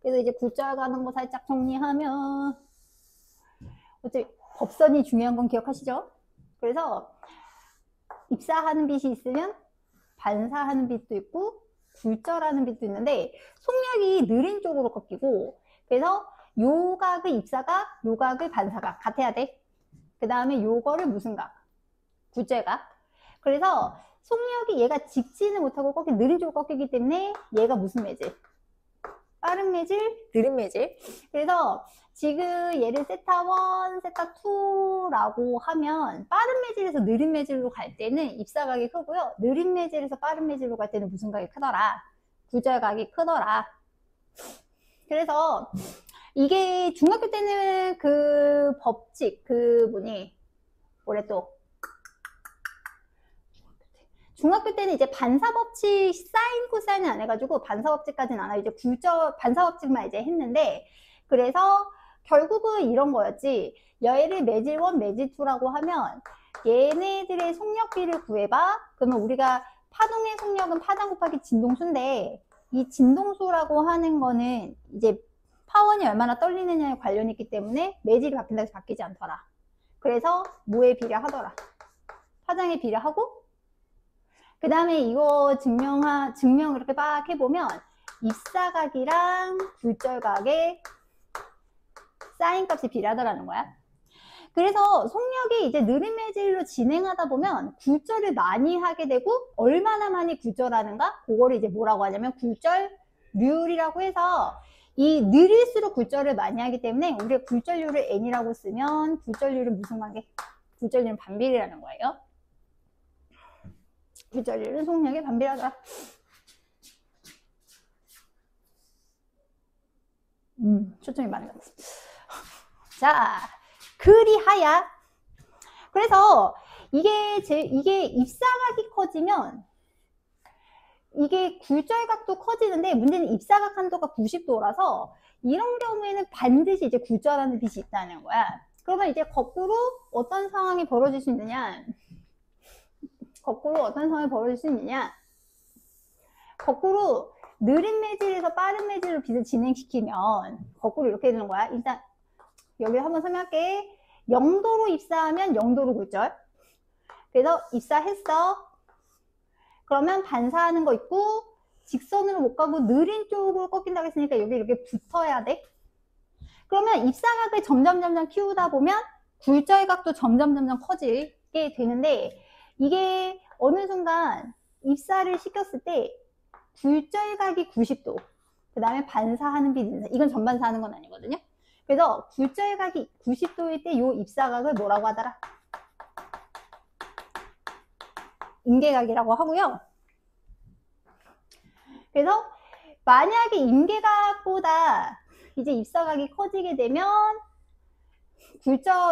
그래서 이제 굴절 가는 거 살짝 정리하면 어차피 법선이 중요한 건 기억하시죠? 그래서 입사하는 빛이 있으면 반사하는 빛도 있고 굴절하는 빛도 있는데 속력이 느린 쪽으로 꺾이고, 그래서 요각의 입사각, 요각의 반사각 같아야 돼. 그 다음에 요거를 무슨 각? 굴절각. 그래서 속력이 얘가 직진을 못하고 꺾이 느린 쪽으로 꺾이기 때문에 얘가 무슨 매질? 빠른 매질, 느린 매질. 그래서 지금 얘를 세타1, 세타2라고 하면 빠른 매질에서 느린 매질로 갈 때는 입사각이 크고요. 느린 매질에서 빠른 매질로 갈 때는 무슨 각이 크더라? 굴절각이 크더라. 그래서 이게 중학교 때는 그 법칙, 뭐래 또. 중학교 때는 이제 반사법칙 사인 코사인은 안 해가지고 반사법칙까지는 안 하고 이제 반사법칙만 이제 했는데, 그래서 결국은 이런 거였지. 얘를 매질 1, 매질 2라고 하면 얘네들의 속력비를 구해봐. 그러면 우리가 파동의 속력은 파장 곱하기 진동수인데, 이 진동수라고 하는 거는 이제 파원이 얼마나 떨리느냐에 관련이 있기 때문에 매질이 바뀐다고 해서 바뀌지 않더라. 그래서 뭐에 비례하더라? 파장에 비례하고, 그 다음에 이거 증명 이렇게 막 해보면 입사각이랑 굴절각의 사인 값이 비례하더라는 거야. 그래서 속력이 이제 느린 매질로 진행하다 보면 굴절을 많이 하게 되고, 얼마나 많이 굴절하는가? 그거를 이제 뭐라고 하냐면 굴절률이라고 해서, 이 느릴수록 굴절을 많이 하기 때문에 우리가 굴절률을 n이라고 쓰면 굴절률은 무슨 관계? 굴절률은 반비례라는 거예요. 굴절률은 속력에 반비례하더라. 초점이 많이 갔어. 자, 그리하야. 그래서 이게 입사각이 커지면 이게 굴절각도 커지는데, 문제는 입사각 한도가 90도라서 이런 경우에는 반드시 이제 굴절하는 빛이 있다는 거야. 그러면 이제 거꾸로 어떤 상황이 벌어질 수 있느냐? 거꾸로 느린 매질에서 빠른 매질로 빛을 진행시키면 거꾸로 이렇게 되는 거야. 일단 여기 한번 설명할게. 0도로 입사하면 0도로 굴절. 그래서 입사했어. 그러면 반사하는 거 있고, 직선으로 못 가고 느린 쪽으로 꺾인다고 했으니까 여기 이렇게 붙어야 돼. 그러면 입사각을 점점 키우다 보면 굴절각도 점점 커지게 되는데, 이게 어느 순간 입사를 시켰을 때 굴절각이 90도, 그 다음에 반사하는 빛이, 이건 전반사하는 건 아니거든요. 그래서 굴절각이 90도일 때 이 입사각을 뭐라고 하더라? 임계각이라고 하고요. 그래서 만약에 임계각보다 이제 입사각이 커지게 되면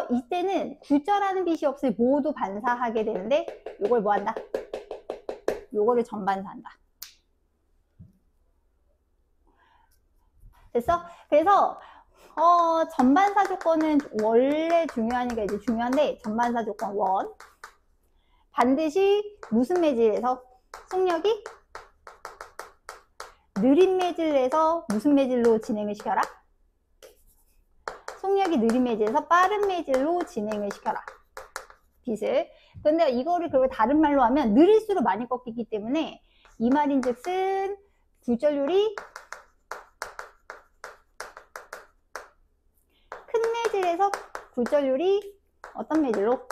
이때는 굴절하는 빛이 없이 모두 반사하게 되는데, 이걸 뭐 한다? 요거를 전반사한다. 됐어? 그래서 전반사 조건은 원래 중요하니까 이제 중요한데, 전반사 조건 1. 반드시 무슨 매질에서 속력이 느린 매질에서 무슨 매질로 진행을 시켜라? 속력이 느린 매질에서 빠른 매질로 진행을 시켜라. 빛을. 근데 이거를 그리고 다른 말로 하면 느릴수록 많이 꺾이기 때문에 이 말인즉슨 굴절률이 큰 매질에서 굴절률이 어떤 매질로?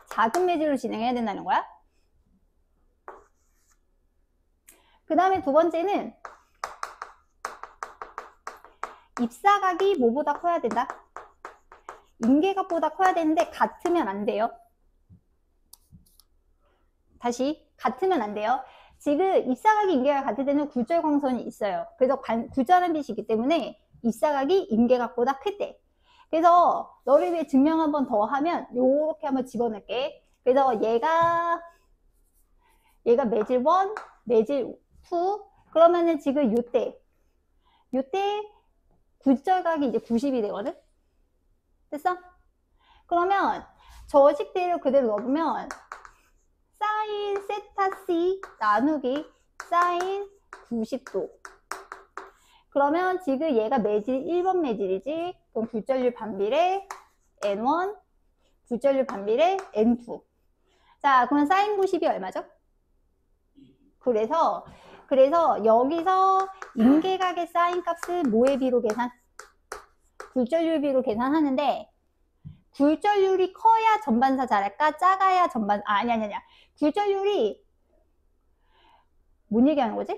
작은 매질로 진행해야 된다는 거야. 그 다음에 두 번째는 입사각이 뭐보다 커야 된다? 임계각보다 커야 되는데 같으면 안 돼요. 다시, 같으면 안 돼요. 지금 입사각이 임계각 같을 때는 굴절 광선이 있어요. 그래서 굴절한 빛이 있기 때문에 입사각이 임계각보다 클 때. 그래서 너를 위해 증명 한 번 더 하면 요렇게 한번 집어넣을게. 그래서 얘가 매질 1, 매질 2. 그러면은 지금 요때 굴절각이 이제 90이 되거든? 됐어? 그러면 저 식대로 그대로 넣어보면 사인 세타 C 나누기 사인 90도. 그러면 지금 얘가 매질 1번 매질이지. 그럼 굴절률 반비례 N1, 굴절률 반비례 N2. 자, 그러면 사인 90이 얼마죠? 그래서 여기서 임계각의 사인 값을 뭐의 비로 계산? 굴절률 비로 계산하는데, 굴절률이 커야 전반사 잘할까? 작아야 전반, 아니야. 굴절률이, 뭔 얘기하는 거지?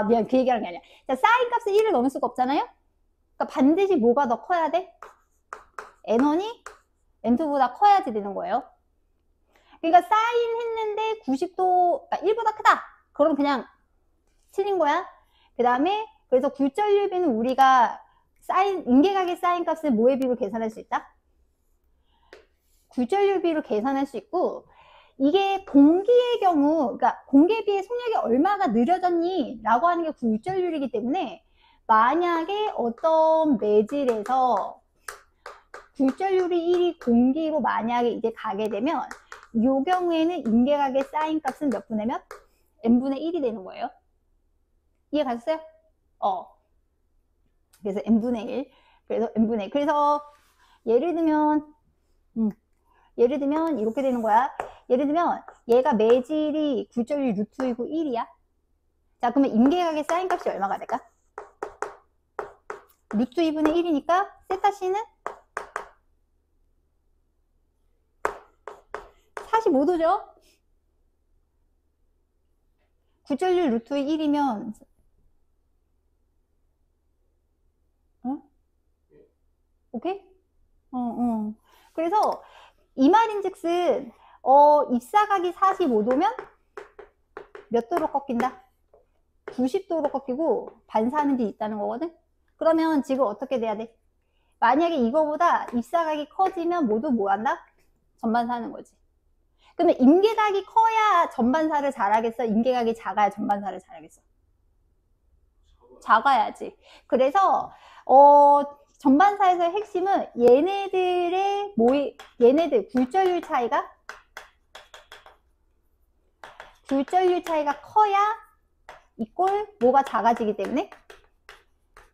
미안. 그 얘기하는 게 아니야. 자, 사인 값을 1을 넘을 수가 없잖아요? 그러니까 반드시 뭐가 더 커야 돼? N1이 N2보다 커야지 되는 거예요. 그러니까 사인 했는데 90도, 그러니까 1보다 크다. 그럼 그냥 틀린 거야. 그 다음에, 그래서 굴절률비는 우리가 임계각의 사인 값을 뭐의 비로 계산할 수 있다? 굴절률비로 계산할 수 있고, 이게 공기의 경우, 그러니까 공기에 비해 속력이 얼마가 느려졌니? 라고 하는 게 굴절률이기 때문에, 만약에 어떤 매질에서 굴절률이 1이 공기로 만약에 이제 가게 되면, 이 경우에는 임계각의 사인 값은 몇 분의 몇? n분의 1이 되는 거예요. 이해 가셨어요? 그래서 n분의 1. 그래서 n분의 1. 그래서 예를 들면 이렇게 되는 거야. 예를 들면 얘가 매질이 굴절률 루트이고 1이야. 자, 그러면 임계각의 사인 값이 얼마가 될까? 루트 2분의 1이니까 세타 C는 45도죠? 굴절률 루트 1이면 오케이? 그래서 이 말인즉슨 입사각이 45도면 몇 도로 꺾인다? 90도로 꺾이고 반사하는 게 있다는 거거든? 그러면 지금 어떻게 돼야 돼? 만약에 이거보다 입사각이 커지면 모두 뭐 한다? 전반사하는 거지. 그러면 임계각이 커야 전반사를 잘하겠어? 임계각이 작아야 전반사를 잘하겠어? 작아야지. 그래서 전반사에서의 핵심은 얘네들 굴절률 차이가 커야 이꼴 뭐가 작아지기 때문에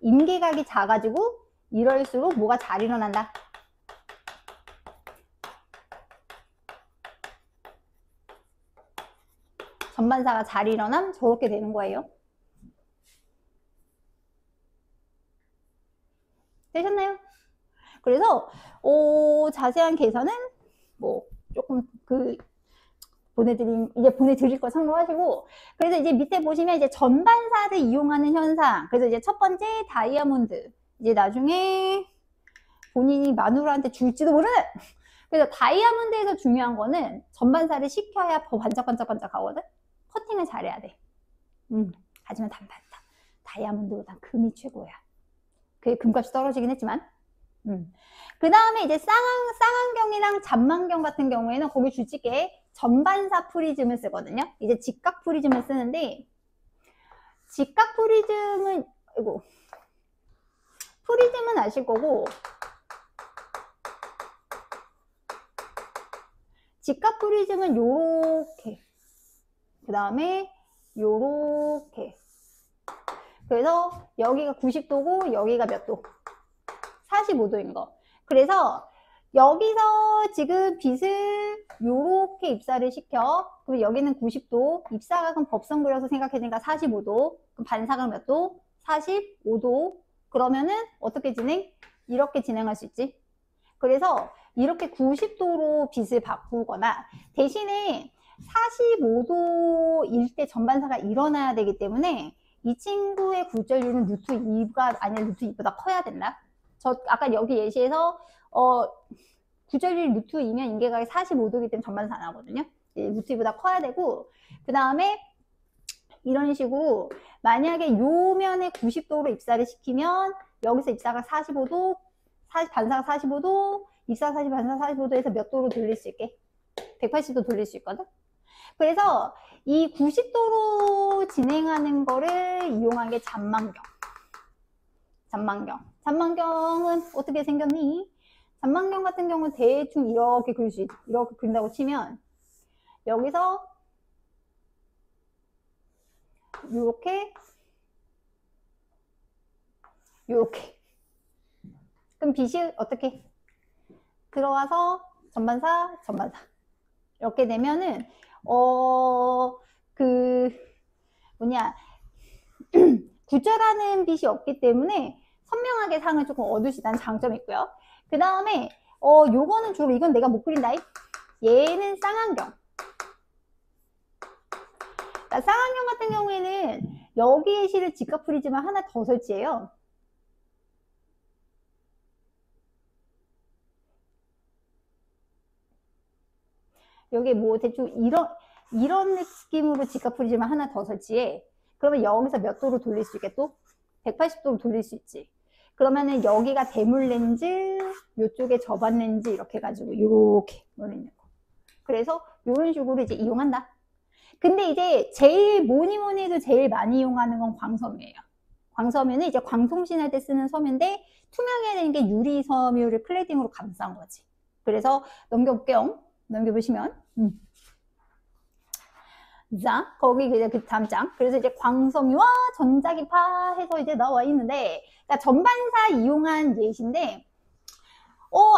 임계각이 작아지고 이럴수록 뭐가 잘 일어난다? 전반사가 잘 일어남 저렇게 되는 거예요. 되셨나요? 그래서 자세한 계산은 뭐 조금 보내드릴 거 참고하시고, 그래서 이제 밑에 보시면 이제 전반사를 이용하는 현상. 그래서 이제 첫 번째 다이아몬드. 이제 나중에 본인이 마누라한테 줄지도 모르는. 그래서 다이아몬드에서 중요한 거는 전반사를 시켜야 더 반짝반짝 하거든. 커팅을 잘해야 돼. 하지만 다이아몬드보다 금이 최고야. 그게 금값이 떨어지긴 했지만. 그 다음에 이제 쌍안경이랑 잔망경 같은 경우에는 거기 줄지게 전반사 프리즘을 쓰거든요. 이제 직각 프리즘을 쓰는데, 직각 프리즘은 프리즘은 아실 거고, 직각 프리즘은 요렇게, 그 다음에 요렇게. 그래서 여기가 90도고 여기가 몇 도? 45도인 거. 그래서 여기서 지금 빛을 요렇게 입사를 시켜. 그럼 여기는 90도. 입사각은 법선 그려서 생각해 주니까 45도. 그럼 반사각 몇 도? 45도. 그러면은 어떻게 진행? 이렇게 진행할 수 있지. 그래서 이렇게 90도로 빛을 바꾸거나, 대신에 45도일 때 전반사가 일어나야 되기 때문에 이 친구의 굴절률은 루트 2가 아니라 루트 2보다 커야 된다. 저 아까 여기 예시에서 굴절률 루트 2면 임계각이 45도이기 때문에 전반사 안 하거든요. 루트 2보다 커야 되고, 그 다음에 이런 식으로 만약에 요 면에 90도로 입사를 시키면 여기서 입사각 45도, 반사각 45도, 입사각 40, 반사각 45도에서 몇 도로 돌릴 수 있게? 180도 돌릴 수 있거든. 그래서 이 90도로 진행하는 거를 이용한 게 잔망경. 잔망경은 어떻게 생겼니? 잔망경 같은 경우는 대충 이렇게 그릴 수 있어. 이렇게 그린다고 치면 여기서 요렇게. 그럼 빛이 어떻게? 들어와서 전반사. 이렇게 되면은, 구절하는 빛이 없기 때문에 선명하게 상을 조금 얻을 수 있다는 장점이 있고요. 그 다음에, 요거는 주로, 이건 내가 못 그린다. 얘는 쌍안경. 그러니까 쌍안경 같은 경우에는 여기에 실을 직각 프리즘을 하나 더 설치해요. 여기 뭐 대충 이런 느낌으로 직각 프리즘을 하나 더 설치해. 그러면 여기서 몇 도로 돌릴 수 있게 또? 180도로 돌릴 수 있지. 그러면은 여기가 대물 렌즈, 요쪽에 저반 렌즈 이렇게 해가지고 이렇게 노리는 거. 그래서 이런 식으로 이제 이용한다. 근데 이제 제일 뭐니 해도 제일 많이 이용하는 건 광섬유예요. 광섬유는 이제 광통신할 때 쓰는 섬유인데 투명해야 되는 게 유리 섬유를 클레딩으로 감싼 거지. 그래서 넘겨볼게요. 넘겨보시면 자, 거기 이제 그 다음 장. 그래서 이제 광섬유와 전자기파 해서 이제 나와 있는데, 그러니까 전반사 이용한 예시인데,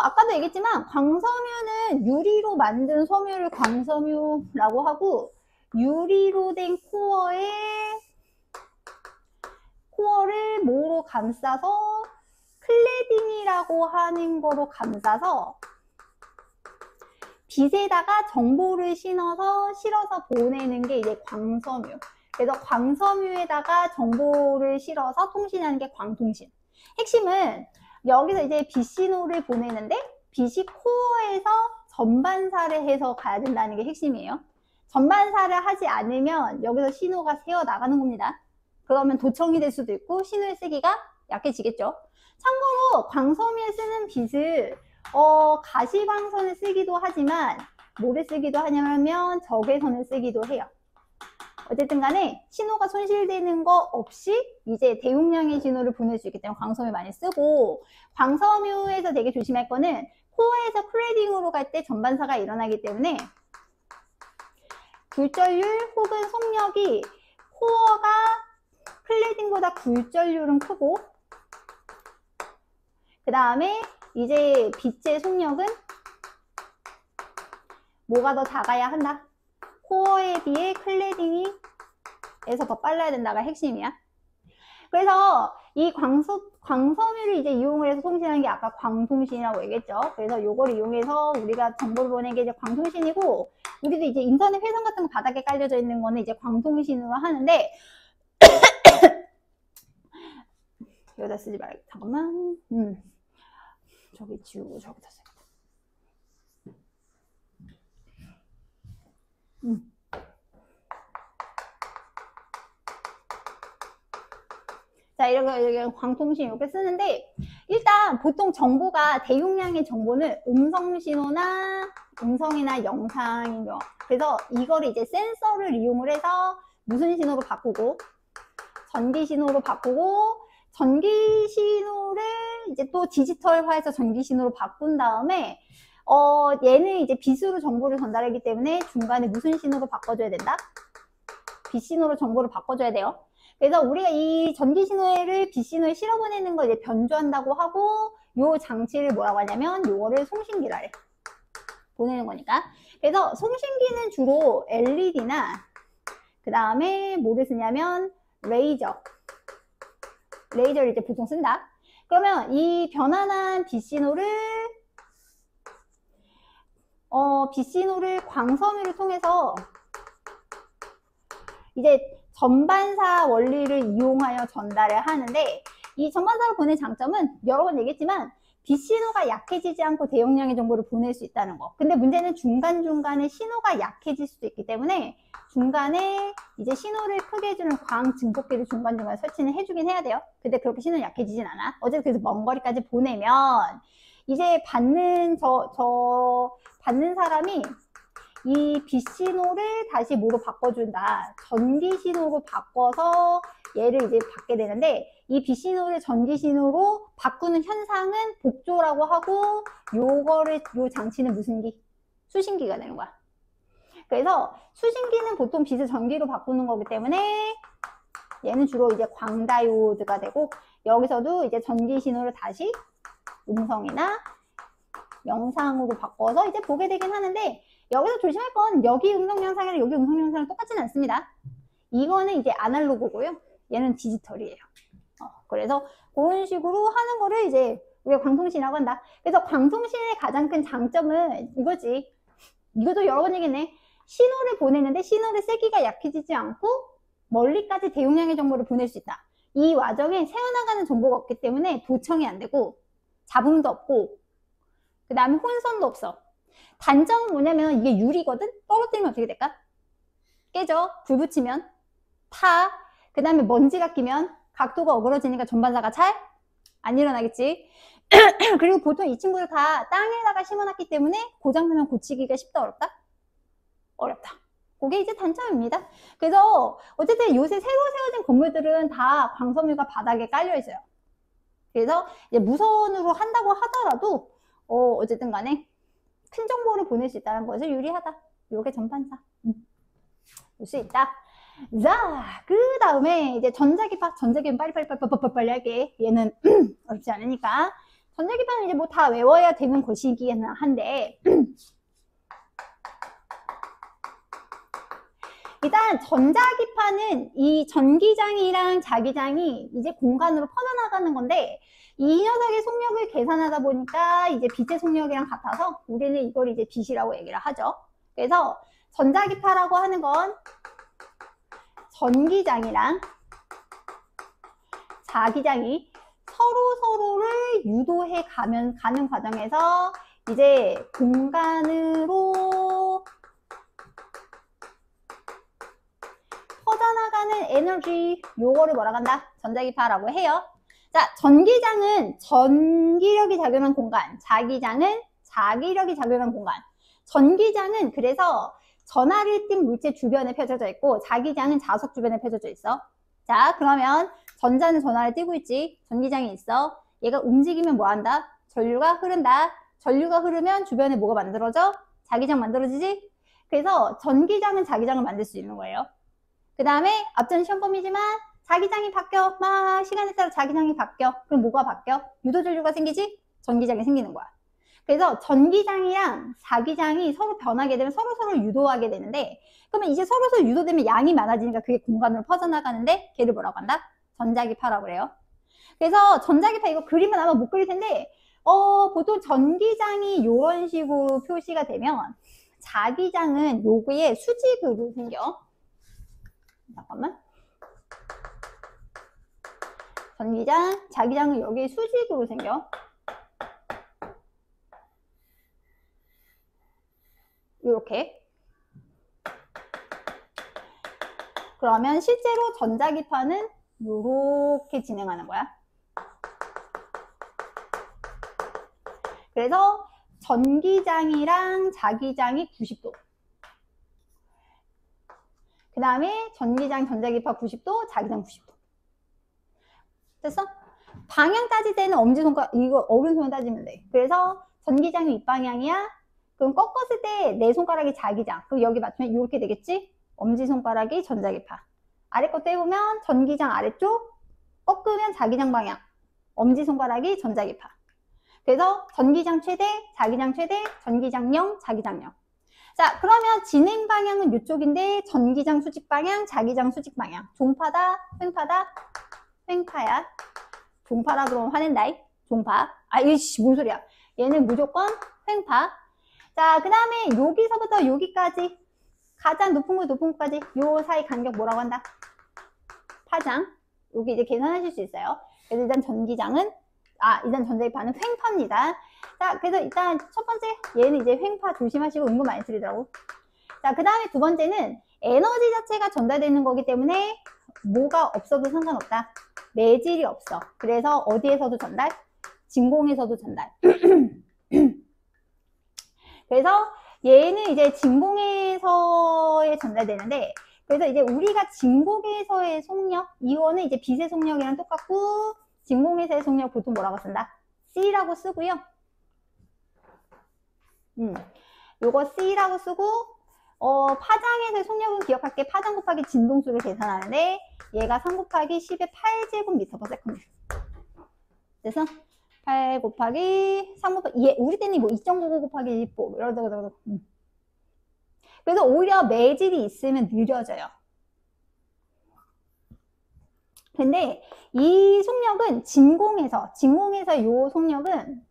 아까도 얘기했지만 광섬유는 유리로 만든 섬유를 광섬유라고 하고, 유리로 된 코어를 뭐로 감싸서 클레딩이라고 하는 거로 감싸서 빛에다가 정보를 실어서 보내는 게 이제 광섬유. 그래서 광섬유에다가 정보를 실어서 통신하는 게 광통신. 핵심은 여기서 이제 빛 신호를 보내는데 빛이 코어에서 전반사를 해서 가야 된다는 게 핵심이에요. 전반사를 하지 않으면 여기서 신호가 새어 나가는 겁니다. 그러면 도청이 될 수도 있고 신호의 쓰기가 약해지겠죠. 참고로 광섬유에 쓰는 빛을 가시광선을 쓰기도 하지만 뭐를 쓰기도 하냐면 적외선을 쓰기도 해요. 어쨌든 간에 신호가 손실되는 거 없이 이제 대용량의 신호를 보낼 수 있기 때문에 광섬유 많이 쓰고, 광섬유에서 되게 조심할 거는 코어에서 클레딩으로 갈 때 전반사가 일어나기 때문에 굴절률 혹은 속력이 코어가 클레딩보다 굴절률은 크고, 그 다음에 이제 빛의 속력은 뭐가 더 작아야 한다? 코어에 비해 클레딩이 에서 더 빨라야 된다가 핵심이야. 그래서 이 광섬유를 이제 이용을 해서 통신하는 게 아까 광통신이라고 얘기했죠. 그래서 요걸 이용해서 우리가 정보를 보내는 게 이제 광통신이고, 우리도 이제 인터넷 회선 같은 거 바닥에 깔려져 있는 거는 이제 광통신으로 하는데, 여기다 쓰지 말고, 잠깐만. 저기 지우고 저기다 써야겠다. 자, 이렇게 광통신 이렇게 쓰는데, 일단 보통 정보가 대용량의 정보는 음성이나 영상이며, 그래서 이거를 이제 센서를 이용을 해서 무슨 신호로 바꾸고, 전기 신호로 바꾸고, 전기 신호를 이제 또 디지털화해서 전기 신호로 바꾼 다음에 얘는 이제 빛으로 정보를 전달하기 때문에 중간에 무슨 신호로 바꿔줘야 된다? 빛 신호로 정보를 바꿔줘야 돼요. 그래서 우리가 이 전기 신호를 빛 신호에 실어 보내는 걸 이제 변조한다고 하고, 요 장치를 뭐라고 하냐면 요거를 송신기라 해. 보내는 거니까. 그래서 송신기는 주로 LED나 그 다음에 뭐를 쓰냐면 레이저를 이제 보통 쓴다. 그러면 이 변환한 빛 신호를 광섬유를 통해서 이제 전반사 원리를 이용하여 전달을 하는데, 이 전반사로 보낸 장점은 여러 번 얘기했지만 빛 신호가 약해지지 않고 대용량의 정보를 보낼 수 있다는 거. 근데 문제는 중간중간에 신호가 약해질 수도 있기 때문에 중간에 이제 신호를 크게 해주는 광 증폭기를 중간중간에 설치는 해주긴 해야 돼요. 근데 그렇게 신호는 약해지진 않아. 어쨌든 그래서 먼 거리까지 보내면 이제 받는 사람이 이 빛 신호를 다시 뭐로 바꿔준다. 전기 신호로 바꿔서 얘를 이제 받게 되는데, 이 빛 신호를 전기 신호로 바꾸는 현상은 복조라고 하고, 요 장치는 무슨 기? 수신기가 되는 거야. 그래서 수신기는 보통 빛을 전기로 바꾸는 거기 때문에 얘는 주로 이제 광다이오드가 되고, 여기서도 이제 전기 신호를 다시 음성이나 영상으로 바꿔서 이제 보게 되긴 하는데, 여기서 조심할 건 여기 음성 영상이랑 여기 음성 영상이랑 똑같지는 않습니다. 이거는 이제 아날로그고요. 얘는 디지털이에요. 그래서 그런 식으로 하는 거를 이제 우리가 광통신이라고 한다. 그래서 광통신의 가장 큰 장점은 이거지. 이것도 여러 번 얘기했네. 신호를 보내는데 신호의 세기가 약해지지 않고 멀리까지 대용량의 정보를 보낼 수 있다. 이 와중에 새어나가는 정보가 없기 때문에 도청이 안 되고 잡음도 없고 그 다음에 혼선도 없어. 단점은 뭐냐면 이게 유리거든? 떨어뜨리면 어떻게 될까? 깨져. 불 붙이면 타. 그 다음에 먼지가 끼면 각도가 어그러지니까 전반사가 잘 안 일어나겠지. 그리고 보통 이 친구들 다 땅에다가 심어놨기 때문에 고장나면 고치기가 쉽다 어렵다? 어렵다. 그게 이제 단점입니다. 그래서 어쨌든 요새 새로 세워진 건물들은 다 광섬유가 바닥에 깔려 있어요. 그래서 이제 무선으로 한다고 하더라도 어쨌든 간에 큰 정보를 보낼 수 있다는 것을 유리하다. 요게 전반사. 볼 수 있다. 자, 그 다음에 이제 전자기파. 전자기파는 빨리 할게. 얘는 어렵지 않으니까. 전자기파는 이제 뭐 다 외워야 되는 것이긴 한데 일단 전자기파는 이 전기장이랑 자기장이 이제 공간으로 퍼져나가는 건데 이 녀석의 속력을 계산하다 보니까 이제 빛의 속력이랑 같아서 우리는 이걸 이제 빛이라고 얘기를 하죠. 그래서 전자기파라고 하는 건 전기장이랑 자기장이 서로를 유도해 가는 과정에서 이제 공간으로 퍼져나가는 에너지, 요거를 뭐라고 한다? 전자기파라고 해요. 자, 전기장은 전기력이 작용한 공간, 자기장은 자기력이 작용한 공간. 전기장은 그래서 전하를 띤 물체 주변에 펴져져 있고 자기장은 자석 주변에 펴져져 있어. 자, 그러면 전자는 전하를 띄고 있지. 전기장이 있어. 얘가 움직이면 뭐 한다? 전류가 흐른다. 전류가 흐르면 주변에 뭐가 만들어져? 자기장 만들어지지? 그래서 전기장은 자기장을 만들 수 있는 거예요. 그 다음에 앞전 시험범위지만 자기장이 바뀌어. 막 시간에 따라 자기장이 바뀌어. 그럼 뭐가 바뀌어? 유도전류가 생기지? 전기장이 생기는 거야. 그래서 전기장이랑 자기장이 서로 변하게 되면 서로 유도하게 되는데 그러면 이제 서로 유도되면 양이 많아지니까 그게 공간으로 퍼져나가는데 걔를 뭐라고 한다? 전자기파라고 그래요. 그래서 전자기파 이거 그림은 아마 못 그릴 텐데 보통 전기장이 이런 식으로 표시가 되면 자기장은 요거에 수직으로 생겨. 잠깐만. 전기장, 자기장은 여기 수직으로 생겨. 이렇게. 그러면 실제로 전자기파는 이렇게 진행하는 거야. 그래서 전기장이랑 자기장이 90도. 그 다음에 전기장, 전자기파 90도, 자기장 90도. 됐어? 방향 따질 때는 엄지손가락, 이거 오른손 따지면 돼. 그래서 전기장이 윗방향이야. 그럼 꺾었을 때 내 손가락이 자기장. 그럼 여기 맞추면 이렇게 되겠지? 엄지손가락이 전자기파. 아래 거 떼보면 전기장 아래쪽, 꺾으면 자기장 방향. 엄지손가락이 전자기파. 그래서 전기장 최대, 자기장 최대, 전기장 0, 자기장 0. 자, 그러면 진행 방향은 이쪽인데 전기장 수직 방향, 자기장 수직 방향. 종파다, 횡파다, 횡파야. 종파라 그러면 화낸다. 종파. 이씨, 뭔 소리야. 얘는 무조건 횡파. 자, 그 다음에 여기서부터 여기까지 가장 높은 곳까지 요 사이 간격 뭐라고 한다? 파장. 여기 이제 계산하실 수 있어요. 그래서 일단 전기장은 일단 전자기파는 횡파입니다. 자, 그래서 일단 첫 번째 얘는 이제 횡파 조심하시고 은근 많이 틀리더라고. 자, 그 다음에 두 번째는 에너지 자체가 전달되는 거기 때문에 뭐가 없어도 상관없다. 매질이 없어. 그래서 어디에서도 전달? 진공에서도 전달. 그래서 얘는 이제 진공에서에 전달되는데 그래서 이제 우리가 진공에서의 속력 이거는 이제 빛의 속력이랑 똑같고 진공에서의 속력 보통 뭐라고 쓴다? C라고 쓰고요. 요거 C라고 쓰고 파장에서의 속력은 기억할게. 파장 곱하기 진동수를 계산하는데 얘가 3 곱하기 10의 8제곱미터/세컨드. 그래서 8 곱하기 3 곱하기 우리 때는 뭐 2.99 곱하기 1보 이러다. 그래서 오히려 매질이 있으면 느려져요. 근데 이 속력은 진공에서 이 속력은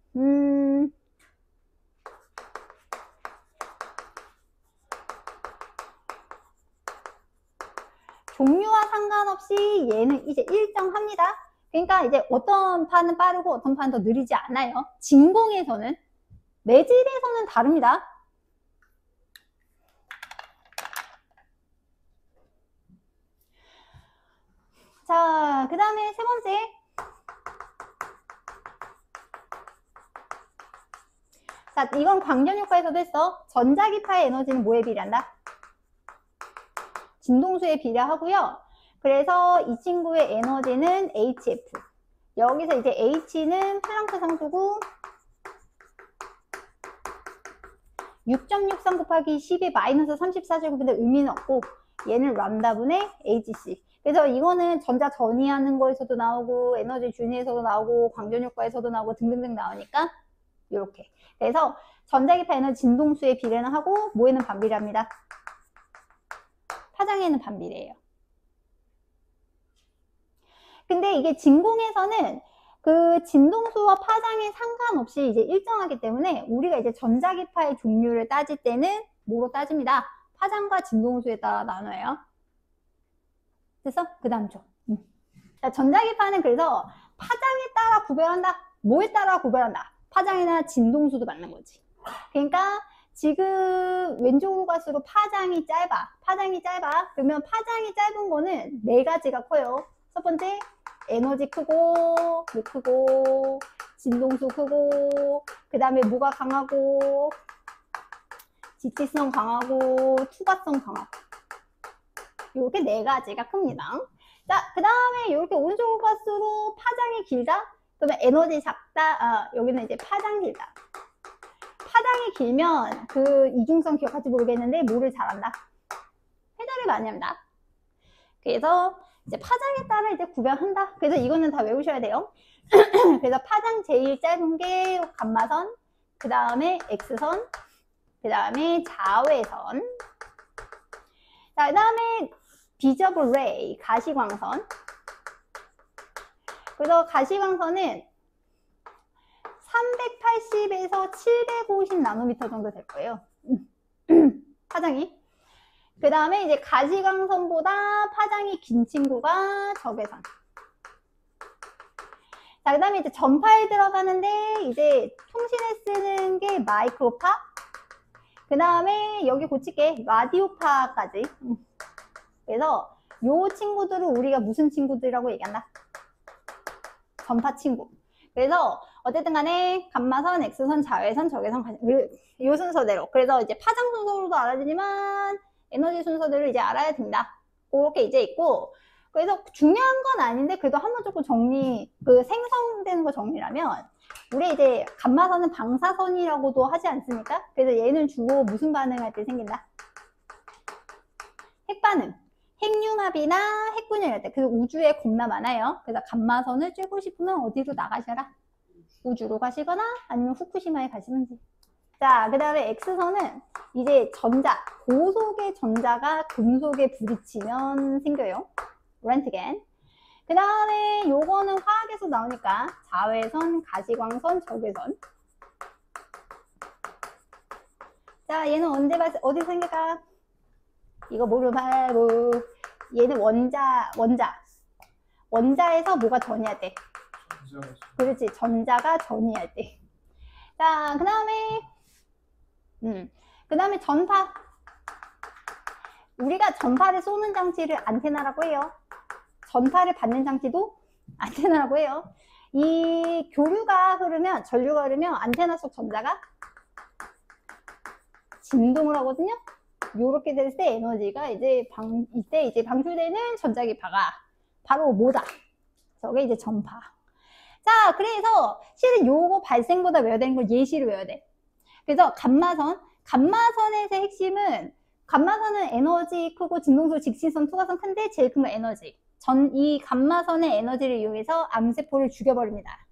종류와 상관없이 얘는 이제 일정합니다. 그러니까 이제 어떤 판은 빠르고 어떤 판은 더 느리지 않아요. 진공에서는. 매질에서는 다릅니다. 자, 그 다음에 세 번째. 자, 이건 광전효과에서도 했어. 전자기파의 에너지는 뭐에 비례한다? 진동수에 비례하고요. 그래서 이 친구의 에너지는 HF. 여기서 이제 H는 플랑크 상수고 6.63 곱하기 10의 마이너스 34제곱인데 의미는 없고 얘는 람다분의 HC. 그래서 이거는 전자 전이하는 거에서도 나오고 에너지 준위에서도 나오고 광전효과에서도 나오고 등등등 나오니까 이렇게. 그래서 전자기파에는 진동수의 비례는 하고 뭐에는 반비례합니다. 파장에는 반비례해요. 근데 이게 진공에서는 그 진동수와 파장에 상관없이 이제 일정하기 때문에 우리가 이제 전자기파의 종류를 따질 때는 뭐로 따집니다. 파장과 진동수에 따라 나눠요. 그래서 그 다음 줘. 자, 전자기파는 그래서 파장에 따라 구별한다. 뭐에 따라 구별한다. 파장이나 진동수도 맞는 거지. 그러니까 지금 왼쪽으로 갈수록 파장이 짧아. 그러면 파장이 짧은 거는 네 가지가 커요. 첫 번째, 에너지 크고, 진동수 크고, 그 다음에 뭐가 강하고, 지치성 강하고, 투과성 강하고. 이렇게 네 가지가 큽니다. 자, 그 다음에 이렇게 오른쪽으로 갈수록 파장이 길다? 그러면 에너지 작다? 여기는 이제 파장 길다. 파장이 길면 그 이중성 기억할지 모르겠는데 뭐를 잘한다? 회전을 많이 한다. 그래서 이제 파장에 따라 이제 구별한다. 그래서 이거는 다 외우셔야 돼요. 그래서 파장 제일 짧은 게 감마선, 그 다음에 X선, 그 다음에 자외선. 자, 그 다음에 비저블 레이, 가시광선. 그래서 가시광선은 380에서 750 나노미터 정도 될 거예요. 파장이. 그 다음에 이제 가시광선보다 파장이 긴 친구가 적외선. 자, 그 다음에 이제 전파에 들어가는데 이제 통신에 쓰는 게 마이크로파. 그 다음에 여기 고칠게. 라디오파까지. 그래서 요 친구들을 우리가 무슨 친구들이라고 얘기한다? 전파 친구. 그래서 어쨌든 간에 감마선, X선, 자외선, 적외선, 요 순서대로. 그래서 이제 파장 순서로도 알아지지만 에너지 순서들을 이제 알아야 된다. 그렇게 이제 있고. 그래서 중요한 건 아닌데 그래도 한번 조금 생성되는 거 정리라면 우리 이제 감마선은 방사선이라고도 하지 않습니까? 그래서 얘는 주로 무슨 반응할 때 생긴다? 핵반응. 핵융합이나 핵분열할 때. 그래서 우주에 겁나 많아요. 그래서 감마선을 쬐고 싶으면 어디로 나가셔라? 우주로 가시거나 아니면 후쿠시마에 가시는지. 자, 그 다음에 X선은 이제 고속의 전자가 금속에 부딪히면 생겨요. 렌트겐. 그 다음에 요거는 화학에서 나오니까 자외선, 가시광선, 적외선. 자, 얘는 어디서 생길까? 이거 모르면 말고. 얘는 원자에서 뭐가 전이할 때? 그렇지, 전자가 전이할 때. 자, 그 다음에 전파. 우리가 전파를 쏘는 장치를 안테나라고 해요. 전파를 받는 장치도 안테나라고 해요. 이 전류가 흐르면 안테나 속 전자가 진동을 하거든요. 요렇게 됐을 때 에너지가 이때 이제 방출되는 전자기파가 바로 뭐다? 저게 이제 전파. 자, 그래서 실은 요거 발생보다 외워야 되는 건 예시를 외워야 돼. 그래서 감마선에서의 핵심은 감마선은 에너지 크고 진동소, 직진선, 투과선 큰데 제일 큰 건 에너지. 이 감마선의 에너지를 이용해서 암세포를 죽여버립니다.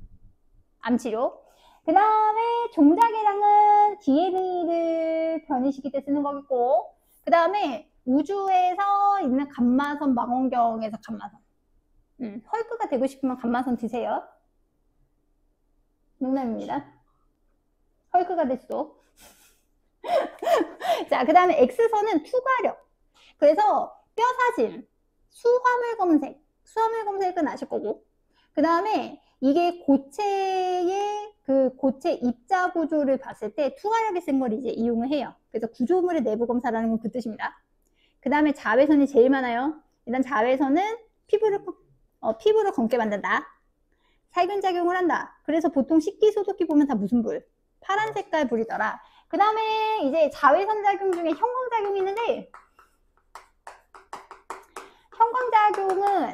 암치료. 그 다음에 종자계량은 DNA를 변이시킬 때 쓰는 거겠고, 그 다음에 우주에서 있는 감마선 망원경에서 감마선. 헐크가 되고 싶으면 감마선 드세요. 농담입니다. 헐크가 될 수도. 자, 그 다음에 X선은 투과력. 그래서 뼈사진, 수화물 검색은 아실 거고. 그 다음에 이게 고체의 그 고체 입자 구조를 봤을 때 투과력이 센 걸 이제 이용을 해요. 그래서 구조물의 내부 검사라는 건 그 뜻입니다. 그 다음에 자외선이 제일 많아요. 일단 자외선은 피부를 검게 만든다. 살균작용을 한다. 그래서 보통 식기소독기 보면 다 무슨 불? 파란 색깔 불이더라. 그 다음에 이제 자외선 작용 중에 형광작용이 있는데, 형광작용은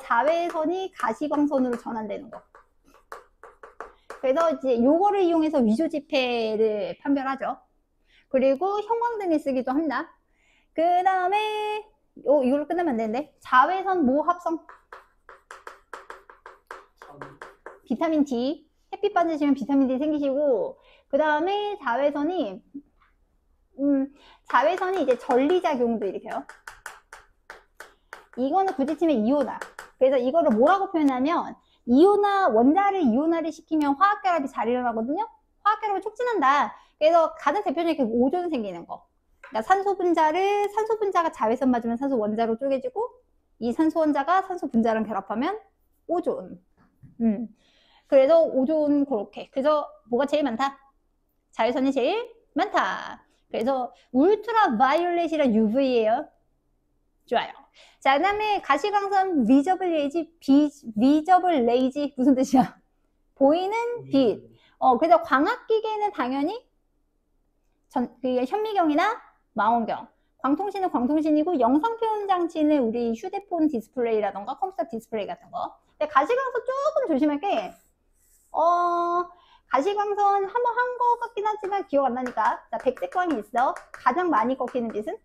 자외선이 가시광선으로 전환되는 거. 그래서 이제 요거를 이용해서 위조 지폐를 판별하죠. 그리고 형광등을 쓰기도 합니다. 그 다음에 이걸로 끝나면 안 되는데, 자외선 모합성. 비타민 D. 햇빛 받으시면 비타민 D 생기시고, 그 다음에 자외선이 이제 전리작용도 일으켜요. 이거는 부딪히면 이온화. 그래서 이거를 뭐라고 표현하면, 원자를 이온화를 시키면 화학결합이 잘 일어나거든요. 화학결합을 촉진한다. 그래서 가장 대표적인 게 오존 생기는 거. 그러니까 산소 분자가 자외선 맞으면 산소 원자로 쪼개지고, 이 산소 원자가 산소 분자랑 결합하면 오존. 그래서 오존 그렇게. 그래서 뭐가 제일 많다? 자외선이 제일 많다. 그래서 울트라 바이올렛이랑 UV예요. 좋아요. 자, 그 다음에 가시광선 비저블 레이지 무슨 뜻이야? 보이는 빛. 그래서 광학기계는 당연히 현미경이나 망원경. 광통신은 광통신이고, 영상표현 장치는 우리 휴대폰 디스플레이라던가 컴퓨터 디스플레이 같은 거. 근데 가시광선 조금 조심할 게, 가시광선 한번 한 거 같긴 하지만 기억 안 나니까. 자, 백색광이 있어. 가장 많이 꺾이는 빛은?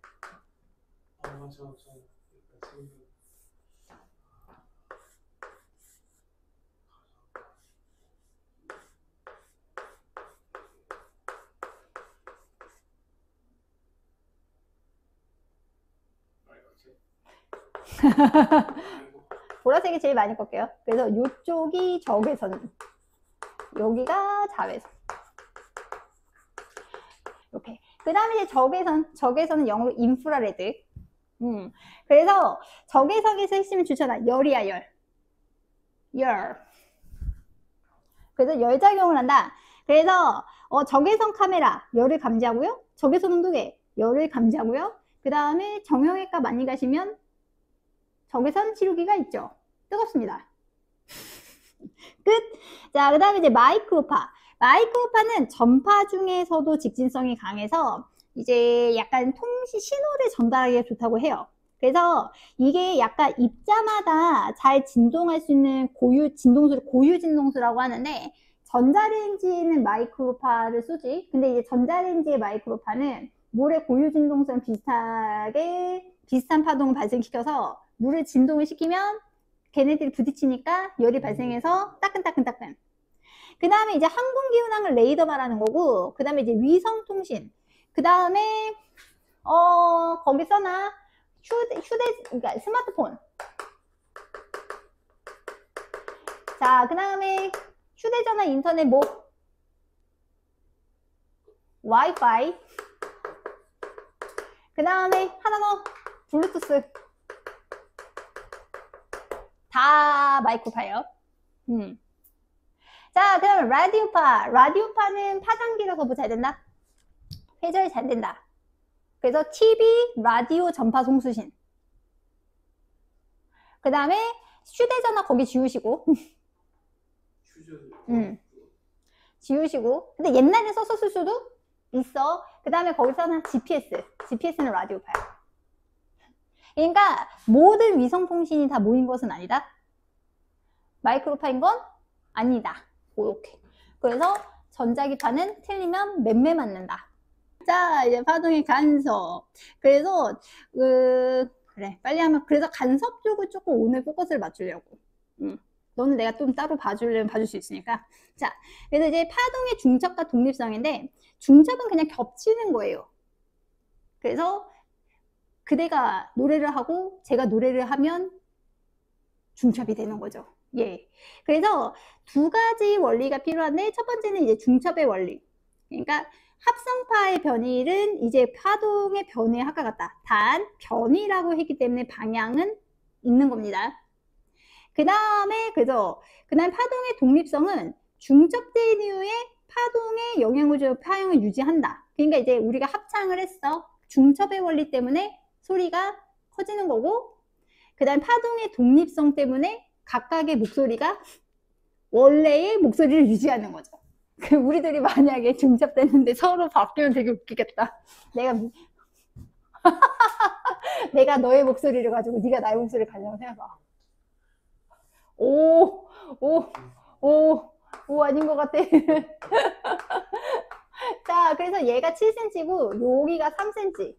보라색이 제일 많이 꺾여요. 그래서 이쪽이 적외선, 여기가 자외선. 이렇게. 그 다음에 이제 적외선은 영어로 인프라레드. 그래서 적외선에서 핵심은 주잖아. 열이야, 열. 그래서 열작용을 한다. 그래서 적외선 카메라 열을 감지하고요. 적외선 온도계 열을 감지하고요. 그 다음에 정형외과 많이 가시면 적외선 치료기가 있죠. 뜨겁습니다. 끝. 자, 그 다음에 이제 마이크로파. 마이크로파는 전파 중에서도 직진성이 강해서 이제 약간 신호를 전달하기가 좋다고 해요. 그래서 이게 약간 입자마다 잘 진동할 수 있는 고유 진동수라고 하는데, 전자레인지는 마이크로파를 쓰지. 근데 이제 전자레인지의 마이크로파는 물의 고유 진동수랑 비슷한 파동을 발생시켜서 물을 진동을 시키면 걔네들이 부딪히니까 열이 발생해서 따끈따끈따끈. 그 다음에 이제 항공기운항을 레이더 말하는 거고, 그 다음에 이제 위성통신. 그 다음에 거기 써놔. 그러니까 스마트폰. 자, 그 다음에 휴대전화, 인터넷, 와이파이. 그 다음에 하나 더, 블루투스. 다 마이크로파예요. 자, 그 다음에 라디오파. 라디오파는 파장 길어서 뭐 잘 된다? 회전이 잘 된다. 그래서 TV, 라디오 전파 송수신. 그 다음에 휴대전화 거기 지우시고. 지우시고. 근데 옛날에 썼을 수도 있어. 그 다음에 거기서는 GPS는 라디오파야. 그러니까 모든 위성통신이 다 모인 것은 아니다. 마이크로파인 건 아니다. 이렇게. 그래서 전자기파는 틀리면 맴매 맞는다. 자, 이제 파동의 간섭. 그래서, 그래, 빨리 하면, 그래서 간섭 쪽을 조금 오늘 포커스를 맞추려고. 너는 내가 좀 따로 봐주려면 봐줄 수 있으니까. 자, 그래서 이제 파동의 중첩과 독립성인데, 중첩은 그냥 겹치는 거예요. 그래서 그대가 노래를 하고 제가 노래를 하면 중첩이 되는 거죠. 예. 그래서 두 가지 원리가 필요한데, 첫 번째는 이제 중첩의 원리. 그러니까 합성파의 변일은 이제 파동의 변이에 합과 같다. 단 변이라고 했기 때문에 방향은 있는 겁니다. 그 다음에 파동의 독립성은 중첩된 이후에 파동의 영향을 줘 파형을 유지한다. 그러니까 이제 우리가 합창을 했어. 중첩의 원리 때문에 소리가 커지는 거고, 그 다음 파동의 독립성 때문에 각각의 목소리가 원래의 목소리를 유지하는 거죠. 우리들이 만약에 중첩됐는데 서로 바뀌면 되게 웃기겠다. 내가 너의 목소리를 가지고 네가 나의 목소리를 가지고 생각해봐. 오, 아닌 것 같아. 자, 그래서 얘가 7cm고 여기가 3cm.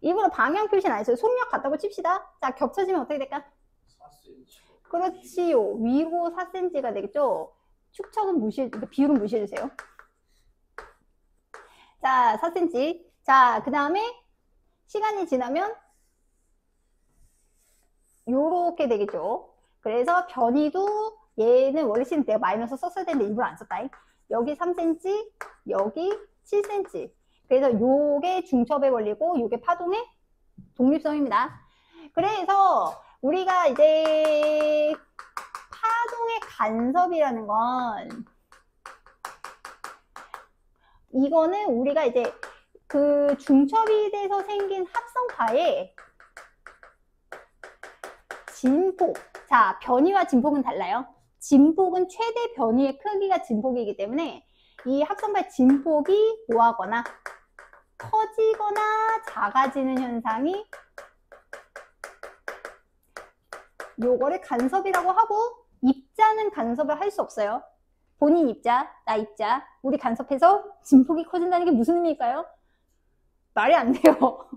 일부러 방향 표시는 안 했어요. 속력 같다고 칩시다. 자, 겹쳐지면 어떻게 될까? 4cm. 그렇지요. 위로 4cm가 되겠죠? 축척은 비율은 무시해주세요. 자, 4cm. 자, 그 다음에 시간이 지나면 요렇게 되겠죠. 그래서 변이도 얘는 원래 시는 내가 마이너스 썼어야 되는데 일부러 안 썼다. 여기 3cm, 여기 7cm. 그래서 요게 중첩의 원리고 요게 파동의 독립성입니다. 그래서 우리가 이제 파동의 간섭이라는 건 이거는 우리가 이제 그 중첩이 돼서 생긴 합성파의 진폭. 자, 변이와 진폭은 달라요. 진폭은 최대 변이의 크기가 진폭이기 때문에 이 합성파의 진폭이 뭐하거나 커지거나 작아지는 현상이 요거를 간섭이라고 하고, 입자는 간섭을 할 수 없어요. 본인 입자, 나 입자, 우리 간섭해서 진폭이 커진다는 게 무슨 의미일까요? 말이 안 돼요.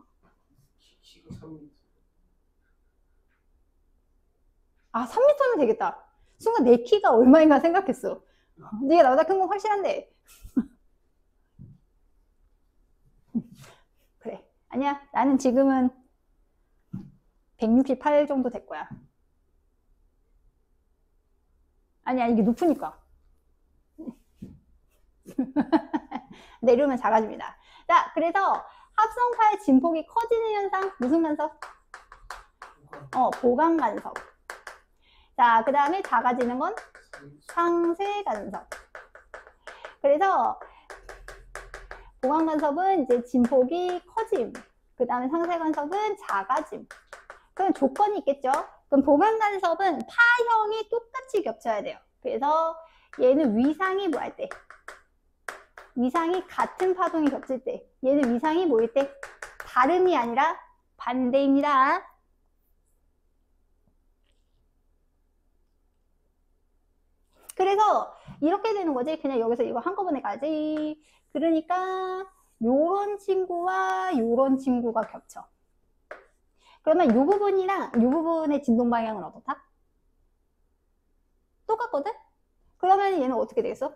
키가 3m. 아, 3m면 되겠다. 순간 내 키가 얼마인가 생각했어. 네가 나보다 큰 건 확실한데. 그래. 아니야. 나는 지금은 168 정도 될 거야. 아니야. 이게 높으니까. 내려오면 작아집니다. 자, 그래서 합성파의 진폭이 커지는 현상, 무슨 간섭? 보강 간섭. 자, 그 다음에 작아지는 건 상쇄 간섭. 그래서 보강 간섭은 이제 진폭이 커짐. 그 다음에 상쇄 간섭은 작아짐. 그럼 조건이 있겠죠? 그럼 보강 간섭은 파형이 똑같이 겹쳐야 돼요. 그래서 얘는 위상이 뭐 할 때? 위상이 같은 파동이 겹칠 때. 얘는 위상이 뭐일 때? 다름이 아니라 반대입니다. 그래서 이렇게 되는 거지. 그냥 여기서 이거 한꺼번에 가지. 그러니까 요런 친구와 요런 친구가 겹쳐. 그러면 요 부분이랑 요 부분의 진동 방향은 어떻다? 똑같거든? 그러면 얘는 어떻게 되겠어?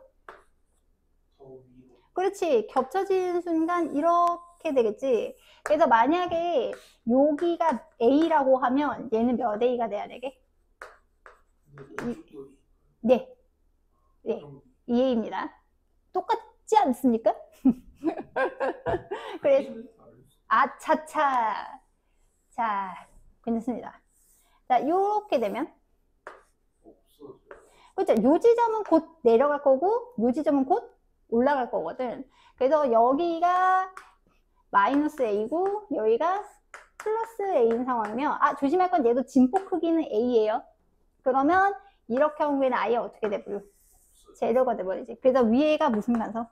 그렇지. 겹쳐진 순간 이렇게 되겠지. 그래서 만약에 여기가 A라고 하면 얘는 몇 A가 돼야 되게? 네. 네. 2A입니다. 똑같지 않습니까? 그래서 아차차. 자, 괜찮습니다. 자, 요렇게 되면 그렇죠. 요 지점은 곧 내려갈 거고 요 지점은 곧 올라갈 거거든. 그래서 여기가 마이너스 A고 여기가 플러스 A인 상황이면 조심할 건 얘도 진폭 크기는 A예요. 그러면 이렇게 경우에는 아예 어떻게 돼버려? 제로가 돼버리지. 그래서 위에가 무슨 간섭?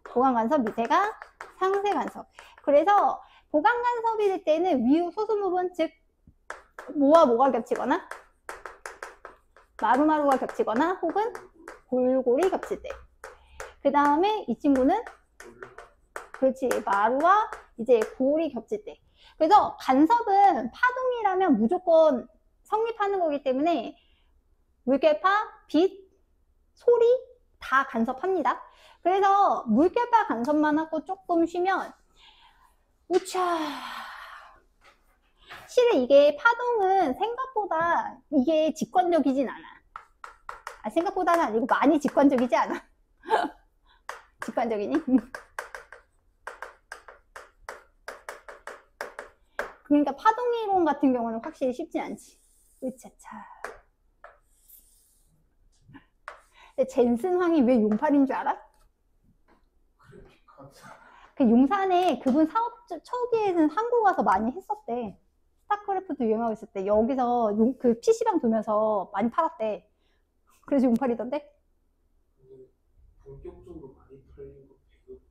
보강 간섭, 밑에가 상쇄 간섭. 그래서 보강 간섭이 될 때는 위우 소수 부분, 즉 뭐와 뭐가 겹치거나 마루마루가 겹치거나 혹은 골고리 겹칠 때. 그 다음에 이 친구는 그렇지. 마루와 이제 골이 겹칠 때. 그래서 간섭은 파동이라면 무조건 성립하는 거기 때문에 물결파, 빛, 소리 다 간섭합니다. 그래서 물결파 간섭만 하고 조금 쉬면 우차. 실은 이게 파동은 생각보다 이게 직관적이진 않아. 생각보다는 아니고 많이 직관적이지 않아. 직관적이니? 그러니까 파동이론 같은 경우는 확실히 쉽지 않지. 으차차. 근데 젠슨 황이 왜 용팔인 줄 알아? 그 용산에 그분 사업 초기에는 한국 와서 많이 했었대. 스타크래프트 유행하고 있을 때 여기서 그 PC방 돌면서 많이 팔았대. 그래서 용팔이던데? 본격적으로 많이 팔린 거 배그.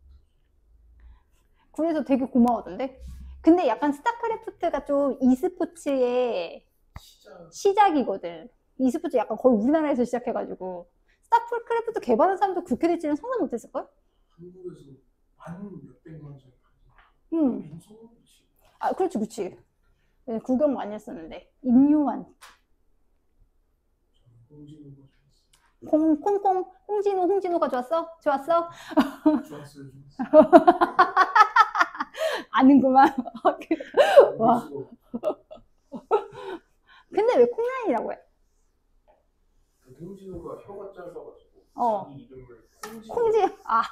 그래서 되게 고마워던데? 근데 약간 스타크래프트가 좀 e스포츠의 시작이거든. e스포츠 약간 거의 우리나라에서 시작해가지고 스타크래프트 개발한 사람도 그렇게 될지는 상상 못했을걸? 한국에서 만 몇백만 장이 응. 아, 그렇지, 그렇지. 구경 많이 했었는데. 임요환. 홍진호가 좋았어? 좋았어? 좋았어요. 아는구만. 와. 근데 왜 콩라인이라고 해? 홍진호가 혀가 짧아가지고 자기 이름을 아.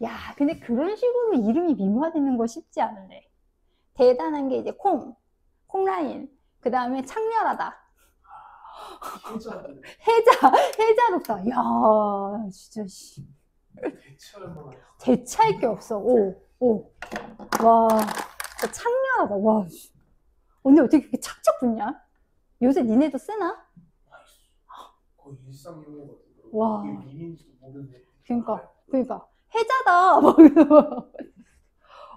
야, 근데 그런 식으로 이름이 미모화되는 거 쉽지 않은데. 대단한 게 이제 콩라인. 그 다음에 창렬하다. 해자롭다. 야, 진짜 씨. 대체할 게 없어. 와, 창렬하다. 와, 언니 어떻게 그렇게 착착 붙냐? 요새 니네도 쓰나? 거의 일상 용어 같은 거. 와. 이게 밈인지도 모르는데. 그러니까 해자다.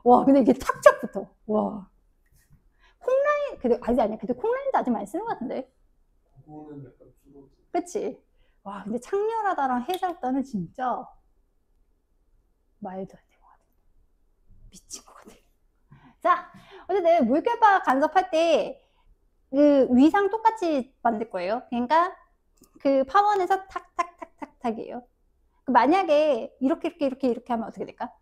와, 근데 이게 착착 붙어. 와. 콩라인, 근데 아니야. 근데 콩라인도 아직 많이 쓰는 것 같은데. 그거는 약간 줄어들. 그치? 와, 근데 창렬하다랑 해자롭다는 진짜 말도 안 되는 것 같아. 미친 것 같아. 자, 어쨌든 물결파 간섭할 때 그 위상 똑같이 만들 거예요. 그러니까 그 파원에서 탁탁탁탁탁이에요. 만약에 이렇게 하면 어떻게 될까?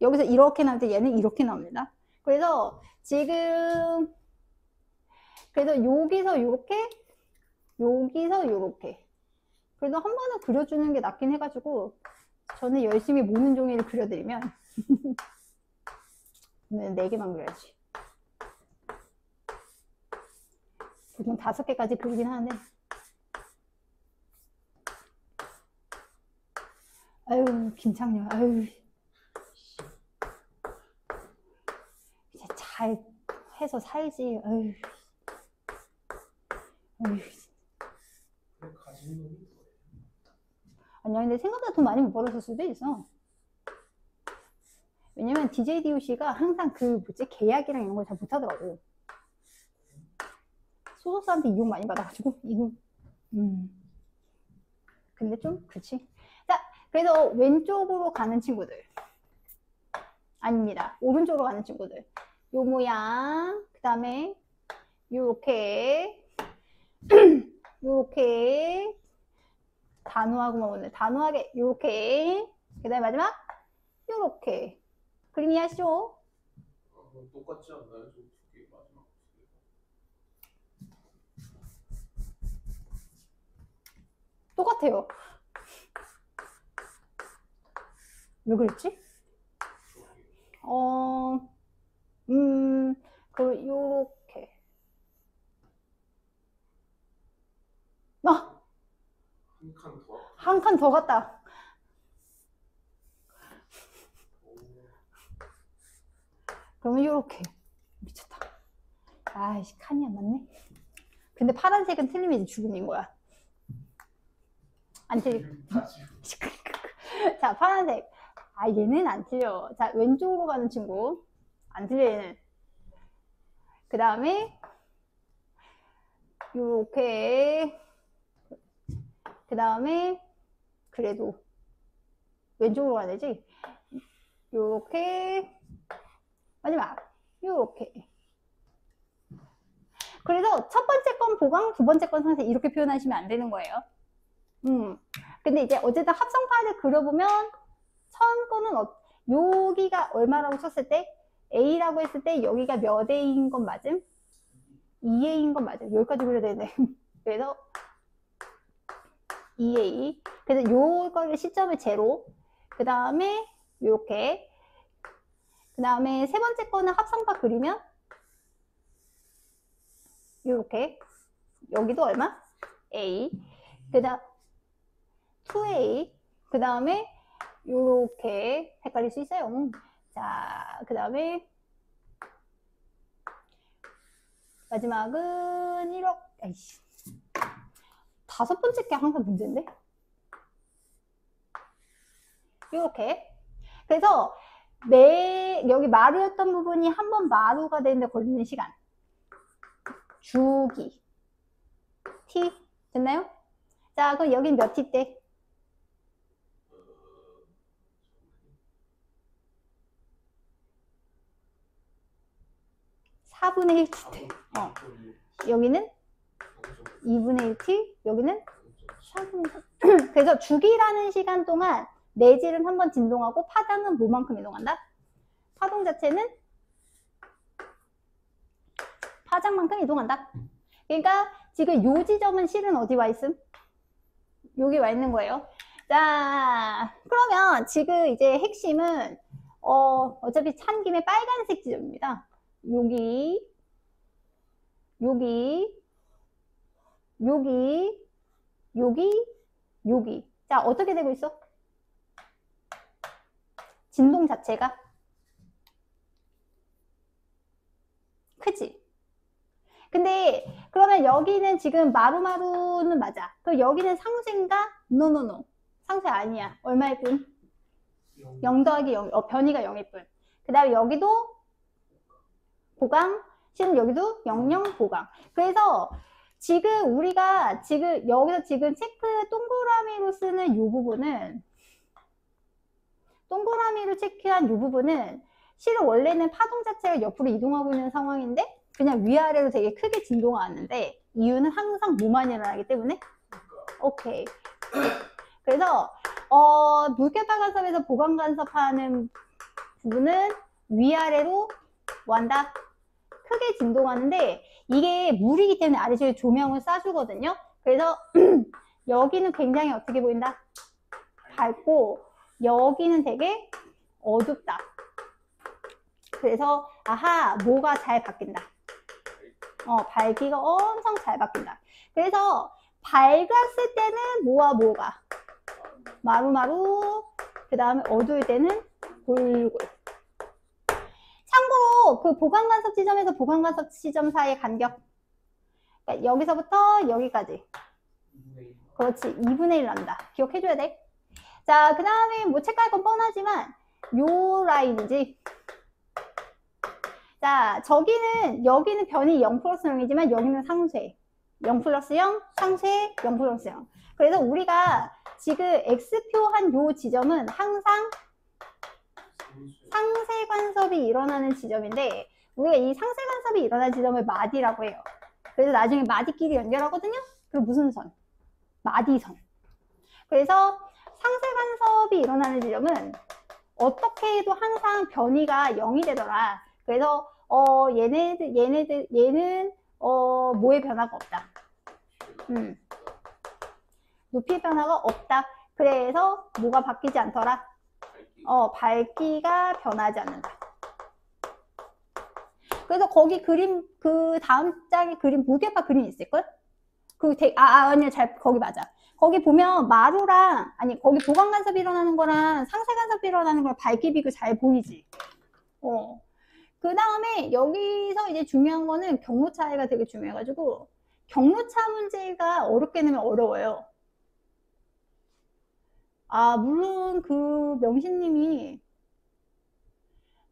여기서 이렇게 나올 때 얘는 이렇게 나옵니다. 그래서 지금 그래서 여기서 이렇게 여기서 이렇게 그래도 한 번은 그려주는 게 낫긴 해가지고 저는 열심히 모는 종이를 그려드리면 오늘 4개만 그려야지. 보통 5개까지 그리긴 하는데 아유 김창렬 아유 이제 잘 해서 살지 아유 아니야 근데 생각보다 돈 많이 못 벌었을 수도 있어. 왜냐면 DJ DOC가 항상 그 뭐지 계약이랑 이런 걸 잘 못하더라고. 소속사한테 이용 많이 받아가지고 이거 근데 좀 그렇지. 자 그래서 왼쪽으로 가는 친구들 아닙니다. 오른쪽으로 가는 친구들 요 모양 그 다음에 요렇게 요렇게 단호하고만 오늘 단호하게 요렇게 그 다음에 마지막 요렇게 그림 이해하시죠? 똑같지 않나요? 좀 두 개 마지막 똑같아요. 왜 그랬지? 그 요렇게 한 칸 더 갔다. 그러면 요렇게 미쳤다. 아이씨 칸이 안 맞네. 근데 파란색은 틀리면 이제 죽음인 거야. 안 틀려. 자 파란색. 아 얘는 안 틀려. 자 왼쪽으로 가는 친구 안 틀려 얘는. 그 다음에 요렇게 그 다음에 그래도 왼쪽으로 가야 되지. 요렇게. 마지막. 요렇게. 그래서 첫 번째 건 보강, 두 번째 건 상세 이렇게 표현하시면 안 되는 거예요. 근데 이제 어쨌든 합성파를 그려보면 처음 거는 여기가 얼마라고 쳤을 때 A라고 했을 때 여기가 몇 A인 건 맞음? 2A인 건 맞음. 여기까지 그려야 되네. 그래서 2A. 그래서 요거를 시점을 제로. 그 다음에 요렇게. 그 다음에 세 번째 거는 합성파 그리면 요렇게. 여기도 얼마? A. 그 다음 2A. 그 다음에 요렇게 헷갈릴 수 있어요. 자, 그 다음에 마지막은 1억. 아이씨. 다섯 번째 게 항상 문제인데? 요렇게. 그래서 여기 마루였던 부분이 한 번 마루가 되는데 걸리는 시간. 주기. T. 됐나요? 자, 그럼 여긴 몇 T 때? 4분의 1 T 때. 여기는 2분의 1 T, 여기는 4분의 1. 그래서 주기라는 시간 동안 내질은 한번 진동하고 파장은 뭐만큼 이동한다? 파동 자체는 파장만큼 이동한다. 그러니까 지금 요 지점은 실은 어디 와 있음? 여기 와 있는 거예요. 자, 그러면 지금 이제 핵심은 어차피 찬 김에 빨간색 지점입니다. 여기, 여기, 여기, 여기, 여기. 자, 어떻게 되고 있어? 진동 자체가 크지? 근데 그러면 여기는 지금 마루마루는 맞아. 그럼 여기는 상쇄인가? 노노노. 상쇄 아니야. 얼마일 뿐? 0 더하기 0. 변이가 0일 뿐. 그 다음에 여기도 보강. 지금 여기도 00 보강. 그래서 지금 우리가 지금 여기서 지금 체크 동그라미로 쓰는 이 부분은 동그라미로 체크한 이 부분은 실은 원래는 파동 자체가 옆으로 이동하고 있는 상황인데 그냥 위아래로 되게 크게 진동하는데 이유는 항상 뭐만 일어나기 때문에 오케이. 그래서 물결파 간섭에서 보강 간섭하는 부분은 위아래로 뭐 한다? 크게 진동하는데 이게 물이기 때문에 아래쪽에 조명을 쏴주거든요. 그래서 여기는 굉장히 어떻게 보인다? 밝고 여기는 되게 어둡다. 그래서 아하, 뭐가 잘 바뀐다. 밝기가 엄청 잘 바뀐다. 그래서 밝았을 때는 뭐와 뭐가? 마루마루. 그 다음에 어두울 때는 골골. 참고로 그 보강간섭 지점에서 보강간섭 지점 사이의 간격. 그러니까 여기서부터 여기까지. 그렇지. 2분의 1 난다. 기억해줘야 돼. 자, 그 다음에 뭐 체크할 건 뻔하지만 요 라인이지. 자, 여기는 변이 0 플러스 0이지만 여기는 상쇄. 0 플러스 0, 상쇄, 0 플러스 0. 그래서 우리가 지금 X표한 요 지점은 항상 상쇄 간섭이 일어나는 지점인데 우리가 이 상쇄 간섭이 일어나는 지점을 마디라고 해요. 그래서 나중에 마디끼리 연결하거든요. 그럼 무슨 선? 마디선. 그래서 상쇄 간섭이 일어나는 지점은 어떻게 해도 항상 변이가 0이 되더라. 그래서 얘는 뭐의 변화가 없다. 높이의 변화가 없다. 그래서 뭐가 바뀌지 않더라? 밝기가 변하지 않는다. 그래서 거기 그림, 그 다음 장에 그림, 무게파 그림 있을걸? 아니야, 거기 맞아. 거기 보면 마루랑, 아니, 거기 보강 간섭이 일어나는 거랑 상쇄 간섭이 일어나는 거랑 밝기 비교 잘 보이지? 그 다음에 여기서 이제 중요한 거는 경로 차이가 되게 중요해가지고, 경로차 문제가 어렵게 내면 어려워요. 물론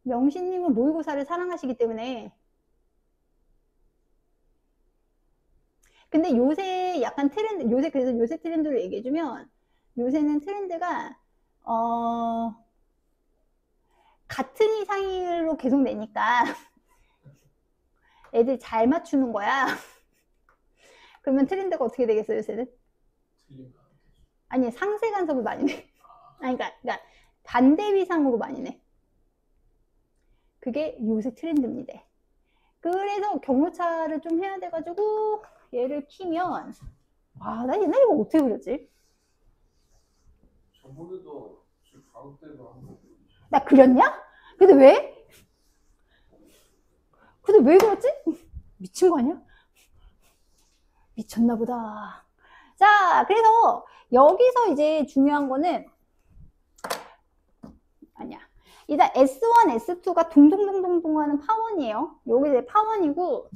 명신님은 모의고사를 사랑하시기 때문에. 근데 요새 약간 그래서 요새 트렌드를 얘기해주면, 요새는 트렌드가, 같은 이상으로 계속 내니까 애들이 잘 맞추는 거야. 그러면 트렌드가 어떻게 되겠어요, 요새는? 틀리면 안 되죠. 아니, 상세 간섭을 많이 내. 아니, 그러니까 반대 위상으로 많이 내. 그게 요새 트렌드입니다. 그래서 경로차를 좀 해야 돼가지고 얘를 키면 나 옛날에 이거 어떻게 그렸지? 저번에도 지금 방학 때도 한번 나 그렸냐? 근데 왜 그랬지? 미친 거 아니야? 미쳤나 보다. 자, 그래서 여기서 이제 중요한 거는 아니야. 일단 S1, S2가 동동동동동 하는 파원이에요. 여기 이제 파원이고,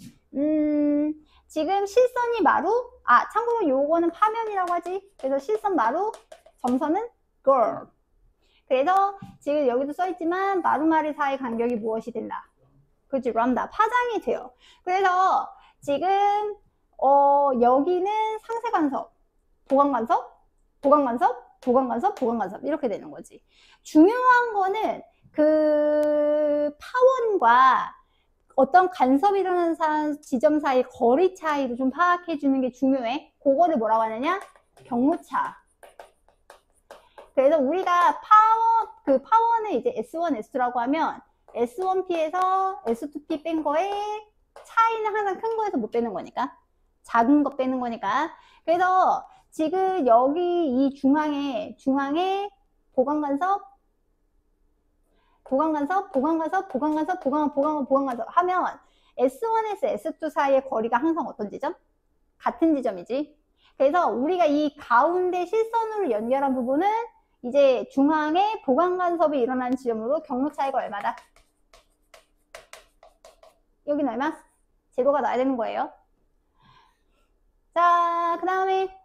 지금 실선이 마루, 참고로 요거는 파면이라고 하지. 그래서 실선 마루, 점선은 girl. 그래서 지금 여기도 써있지만 마루마리 사이 간격이 무엇이 된다. 그렇지, 람다. 파장이 돼요. 그래서 지금 여기는 상세 간섭, 보강 간섭, 보강 간섭, 보강 간섭, 보강 간섭 이렇게 되는 거지. 중요한 거는 그 파원과 어떤 간섭이 일어나는 지점 사이 거리 차이도 좀 파악해 주는 게 중요해. 그거를 뭐라고 하느냐? 경무차. 그래서 우리가 파원을 이제 S1, S2라고 하면 S1P에서 S2P 뺀 거에 차이는 항상 큰 거에서 못 빼는 거니까. 작은 거 빼는 거니까. 그래서 지금 여기 이 중앙에 보강 간섭, 보강 간섭, 보강 간섭, 보강 간섭, 보강 간섭 하면 S1에서 S2 사이의 거리가 항상 어떤 지점? 같은 지점이지. 그래서 우리가 이 가운데 실선으로 연결한 부분은 이제 중앙에 보강 간섭이 일어나는 지점으로 경로 차이가 얼마다? 여기는 얼마? 제로가 나야 되는 거예요. 자, 그 다음에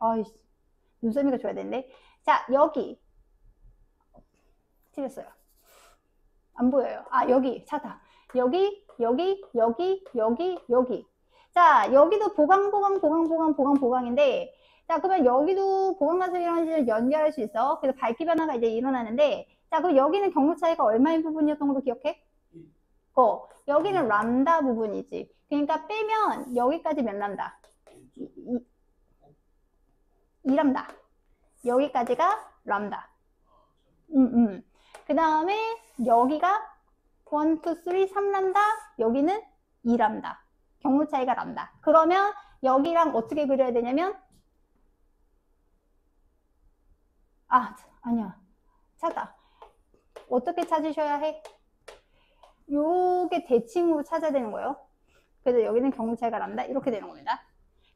눈썰미가 줘야 되는데. 자, 여기 틀렸어요. 안 보여요. 여기 찾아. 여기. 자, 여기도 보강인데, 자, 그러면 여기도 보강 간섭이 일어나는 연결할 수 있어. 그래서 밝기 변화가 이제 일어나는데, 자, 그럼 여기는 경로 차이가 얼마인 부분이었던 걸로 기억해? 여기는 람다 부분이지. 그러니까 빼면 여기까지 몇 람다? 2람다. 여기까지가 람다. 그 다음에 여기가 1, 2, 3, 3람다. 여기는 2람다. 경로 차이가 람다. 그러면 여기랑 어떻게 그려야 되냐면 아니야. 찾아. 어떻게 찾으셔야 해? 요게 대칭으로 찾아야 되는 거예요. 그래서 여기는 경로 차이가 람다. 이렇게 되는 겁니다.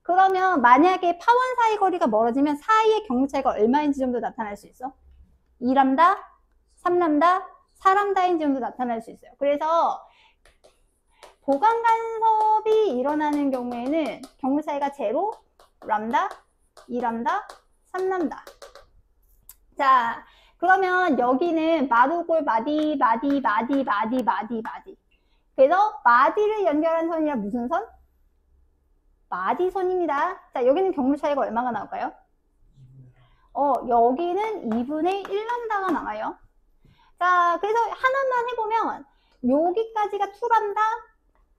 그러면 만약에 파원 사이 거리가 멀어지면 사이의 경로 차이가 얼마인 지점도 나타날 수 있어? 2람다, 3람다, 4람다인 지점도 나타날 수 있어요. 그래서 보강 간섭이 일어나는 경우에는 경로 차이가 제로, 람다, 2람다, 3람다. 자, 그러면 여기는 마루골 마디. 그래서 마디를 연결한 선이라 무슨 선? 마디선입니다. 자, 여기는 경로 차이가 얼마가 나올까요? 여기는 2분의 1람다가 나와요. 자, 그래서 하나만 해보면 여기까지가 2람다,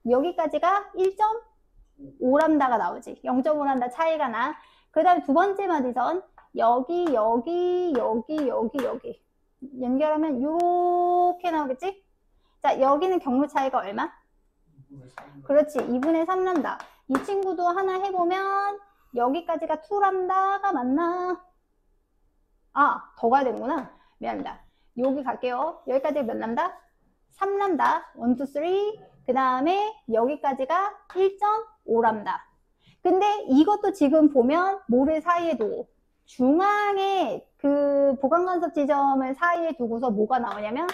여기까지가 1.5람다가 나오지. 0.5람다 차이가 나. 그 다음에 두 번째 마디선 여기 연결하면 이렇게 나오겠지? 자, 여기는 경로 차이가 얼마? 2분의 3. 그렇지, 2분의 3람다. 이 친구도 하나 해보면 여기까지가 2람다가 맞나? 더 가야 되는구나. 미안합니다. 여기 갈게요. 여기까지가 몇 람다? 3람다. 1, 2, 3. 그 다음에 여기까지가 1.5람다. 근데 이것도 지금 보면 모래 사이에 두고 중앙에 그 보강 간섭 지점을 사이에 두고서 뭐가 나오냐면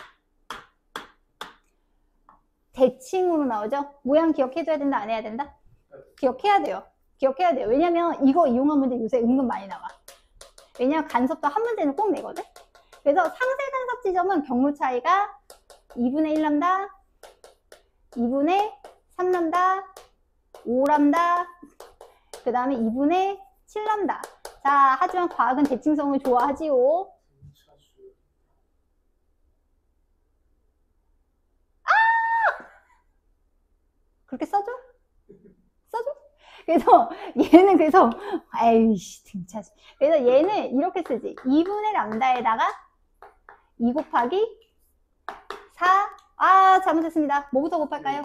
대칭으로 나오죠. 모양 기억해줘야 된다, 안 해야 된다? 기억해야 돼요. 왜냐면 이거 이용한 문제 요새 은근 많이 나와. 왜냐면 간섭도 한 문제는 꼭 내거든. 그래서 상세 간섭 지점은 경로 차이가 2분의 1람다, 2분의 3람다, 5람다, 그 다음에 2분의 7람다. 자, 하지만 과학은 대칭성을 좋아하지요. 그렇게 써줘? 써줘? 그래서 얘는 그래서 아이씨 등차. 그래서 얘는 이렇게 쓰지. 2분의 람다에다가 2 곱하기 4. 아 잘못했습니다. 뭐부터 곱할까요?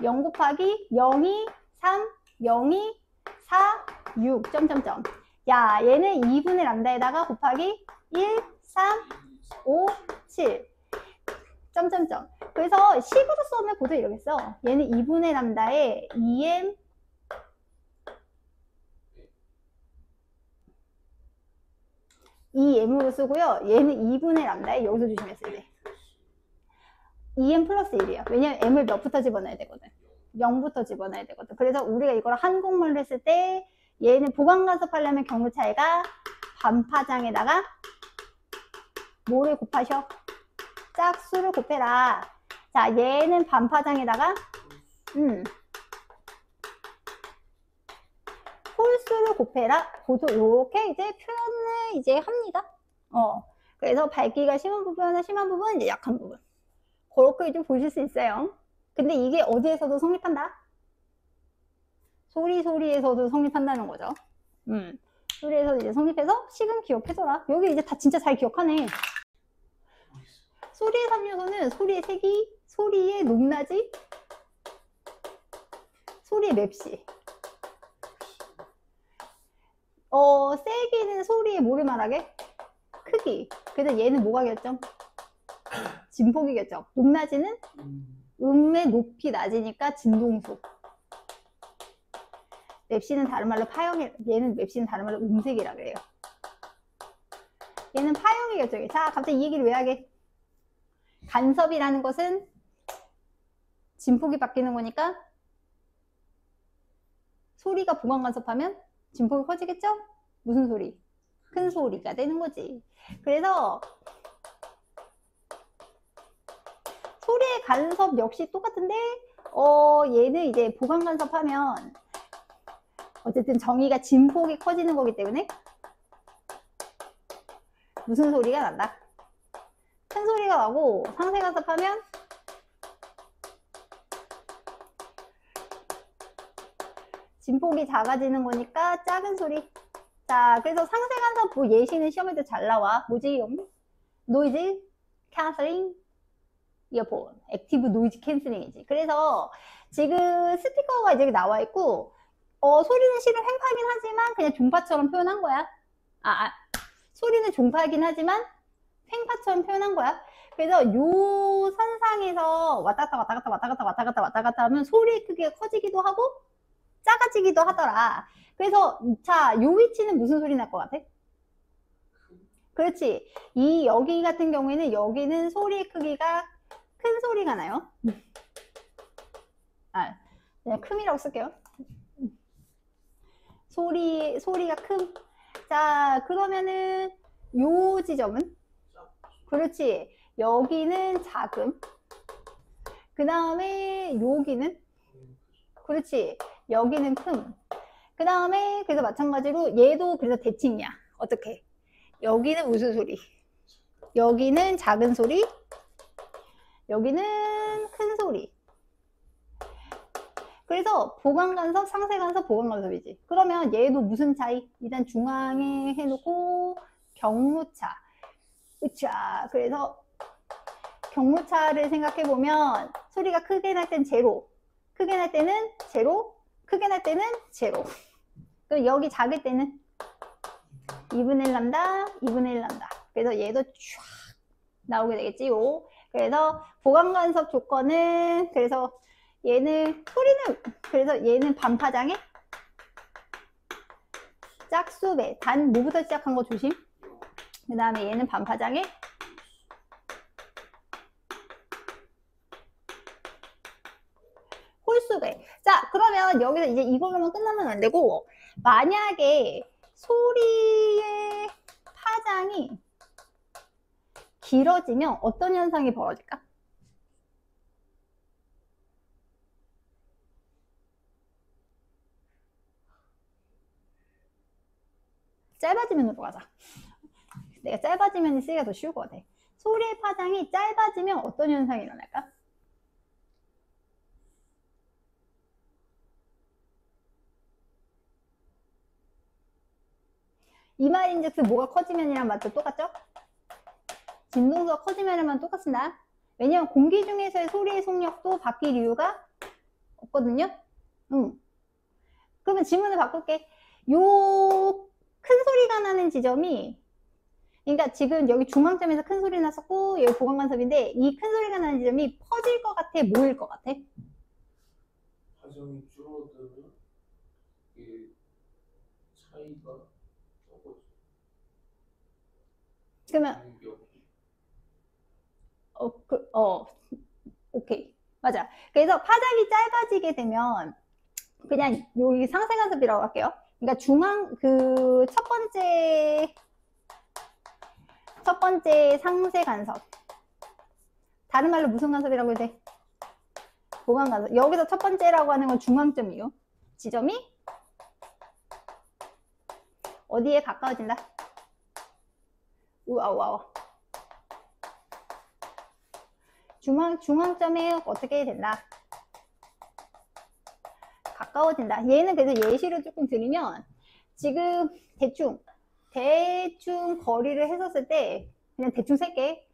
0 곱하기 0이 3 0이 4 6 점점점. 야 얘는 2분의 람다에다가 곱하기 1 3 5 7 점점점. 그래서 10으로 써면 보통 이렇게 써. 얘는 2분의 람다에 2m 2m으로 쓰고요. 얘는 2분의 람다에 여기서 조심했어야 돼. 2m 플러스 1이에요. 왜냐면 m을 몇부터 집어넣어야 되거든. 0부터 집어넣어야 되거든. 그래서 우리가 이걸 한국말로 했을 때 얘는 보강간섭 하려면 경우차이가 반파장에다가 뭐를 곱하셔? 짝수를 곱해라. 자, 얘는 반파장에다가 홀수를 곱해라. 보통 이렇게 이제 표현을 이제 합니다. 그래서 밝기가 심한 부분이나 심한 부분, 이제 약한 부분. 그렇게 좀 보실 수 있어요. 근데 이게 어디에서도 성립한다? 소리에서도 성립한다는 거죠. 소리에서 이제 성립해서 식은 기억해둬라. 여기 이제 다 진짜 잘 기억하네. 소리의 3요소는 소리의 색이, 소리의 높낮이, 소리의 맵시. 세기는 소리의 뭐를 말하게? 크기. 그래서 얘는 뭐가 결정? 진폭이 결정. 높낮이는 음의 높이 낮으니까 진동소. 맵시는 다른 말로 파형이, 얘는 맵시는 다른 말로 음색이라 그래요. 얘는 파형이 결정해. 자, 갑자기 이 얘기를 왜 하게? 간섭이라는 것은 진폭이 바뀌는 거니까 소리가 보강 간섭하면 진폭이 커지겠죠? 무슨 소리? 큰 소리가 되는 거지. 그래서 소리의 간섭 역시 똑같은데 얘는 이제 보강 간섭하면 어쨌든 정의가 진폭이 커지는 거기 때문에 무슨 소리가 난다? 큰 소리가 나고 상세 간섭하면 진폭이 작아지는 거니까 작은 소리. 자, 그래서 상세 간섭 뭐 예시는 시험에도 잘 나와. 뭐지? 노이즈 캔슬링 이어폰, 액티브 노이즈 캔슬링이지. 그래서 지금 스피커가 이제 나와 있고 소리는 실은 횡파긴 하지만 그냥 종파처럼 표현한 거야. 소리는 종파이긴 하지만 횡파처럼 표현한 거야. 그래서 요 선상에서 왔다 갔다 하면 소리의 크기가 커지기도 하고 작아지기도 하더라. 그래서 자, 요 위치는 무슨 소리 날 것 같아? 그렇지. 여기 같은 경우에는 여기는 소리의 크기가 큰 소리가 나요. 그냥 큼이라고 쓸게요. 소리가 큼. 자, 그러면은 요 지점은? 그렇지. 여기는 작음. 그 다음에 여기는? 그렇지. 여기는 큼. 그 다음에 그래서 마찬가지로 얘도 그래서 대칭이야. 어떻게? 여기는 무슨 소리? 여기는 작은 소리. 여기는 큰 소리. 그래서 보강간섭, 상세간섭, 보강간섭이지. 그러면 얘도 무슨 차이? 일단 중앙에 해놓고 경무차. 으차. 그래서 경무차를 생각해보면 소리가 크게 날 땐 제로, 크게 날 때는 제로, 크게 날 때는 제로. 그럼 여기 작을 때는 2분의 1 람다, 2분의 1 람다. 그래서 얘도 쫙 나오게 되겠지요. 그래서 보강간섭 조건은 그래서 얘는 소리는 그래서 얘는 반파장에 짝수배 단 뭐부터 시작한 거 조심. 그 다음에 얘는 반파장에 홀수배. 자, 그러면 여기서 이제 이걸로만 끝나면 안 되고 만약에 소리의 파장이 길어지면 어떤 현상이 벌어질까? 짧아지면으로 가자. 내가 짧아지면 쓰기가 더 쉬울 것 같아. 소리의 파장이 짧아지면 어떤 현상이 일어날까? 이 말인즉슨 뭐가 커지면이랑 맞죠? 똑같죠? 진동수가 커지면이랑 똑같습니다. 왜냐면 공기 중에서의 소리의 속력도 바뀔 이유가 없거든요. 그러면 질문을 바꿀게. 요 큰 소리가 나는 지점이, 그러니까 지금 여기 중앙점에서 큰 소리 났었고 여기 보강간섭인데 이 큰 소리가 나는 지점이 퍼질 것 같아? 모일 것 같아? 파장이 줄어들면 이게 차이가 적어져. 그러면 오케이. 맞아. 그래서 파장이 짧아지게 되면 그냥 여기 상세간섭이라고 할게요. 그러니까 첫 번째 상세간섭. 다른 말로 무슨 간섭이라고 해야 돼? 보강간섭. 여기서 첫 번째라고 하는 건 중앙점이요. 지점이 어디에 가까워진다? 우와. 중앙점에 어떻게 된다? 가까워진다. 얘는 그래서 예시를 조금 드리면 지금 대충 거리를 했었을 때 그냥 대충 셀게.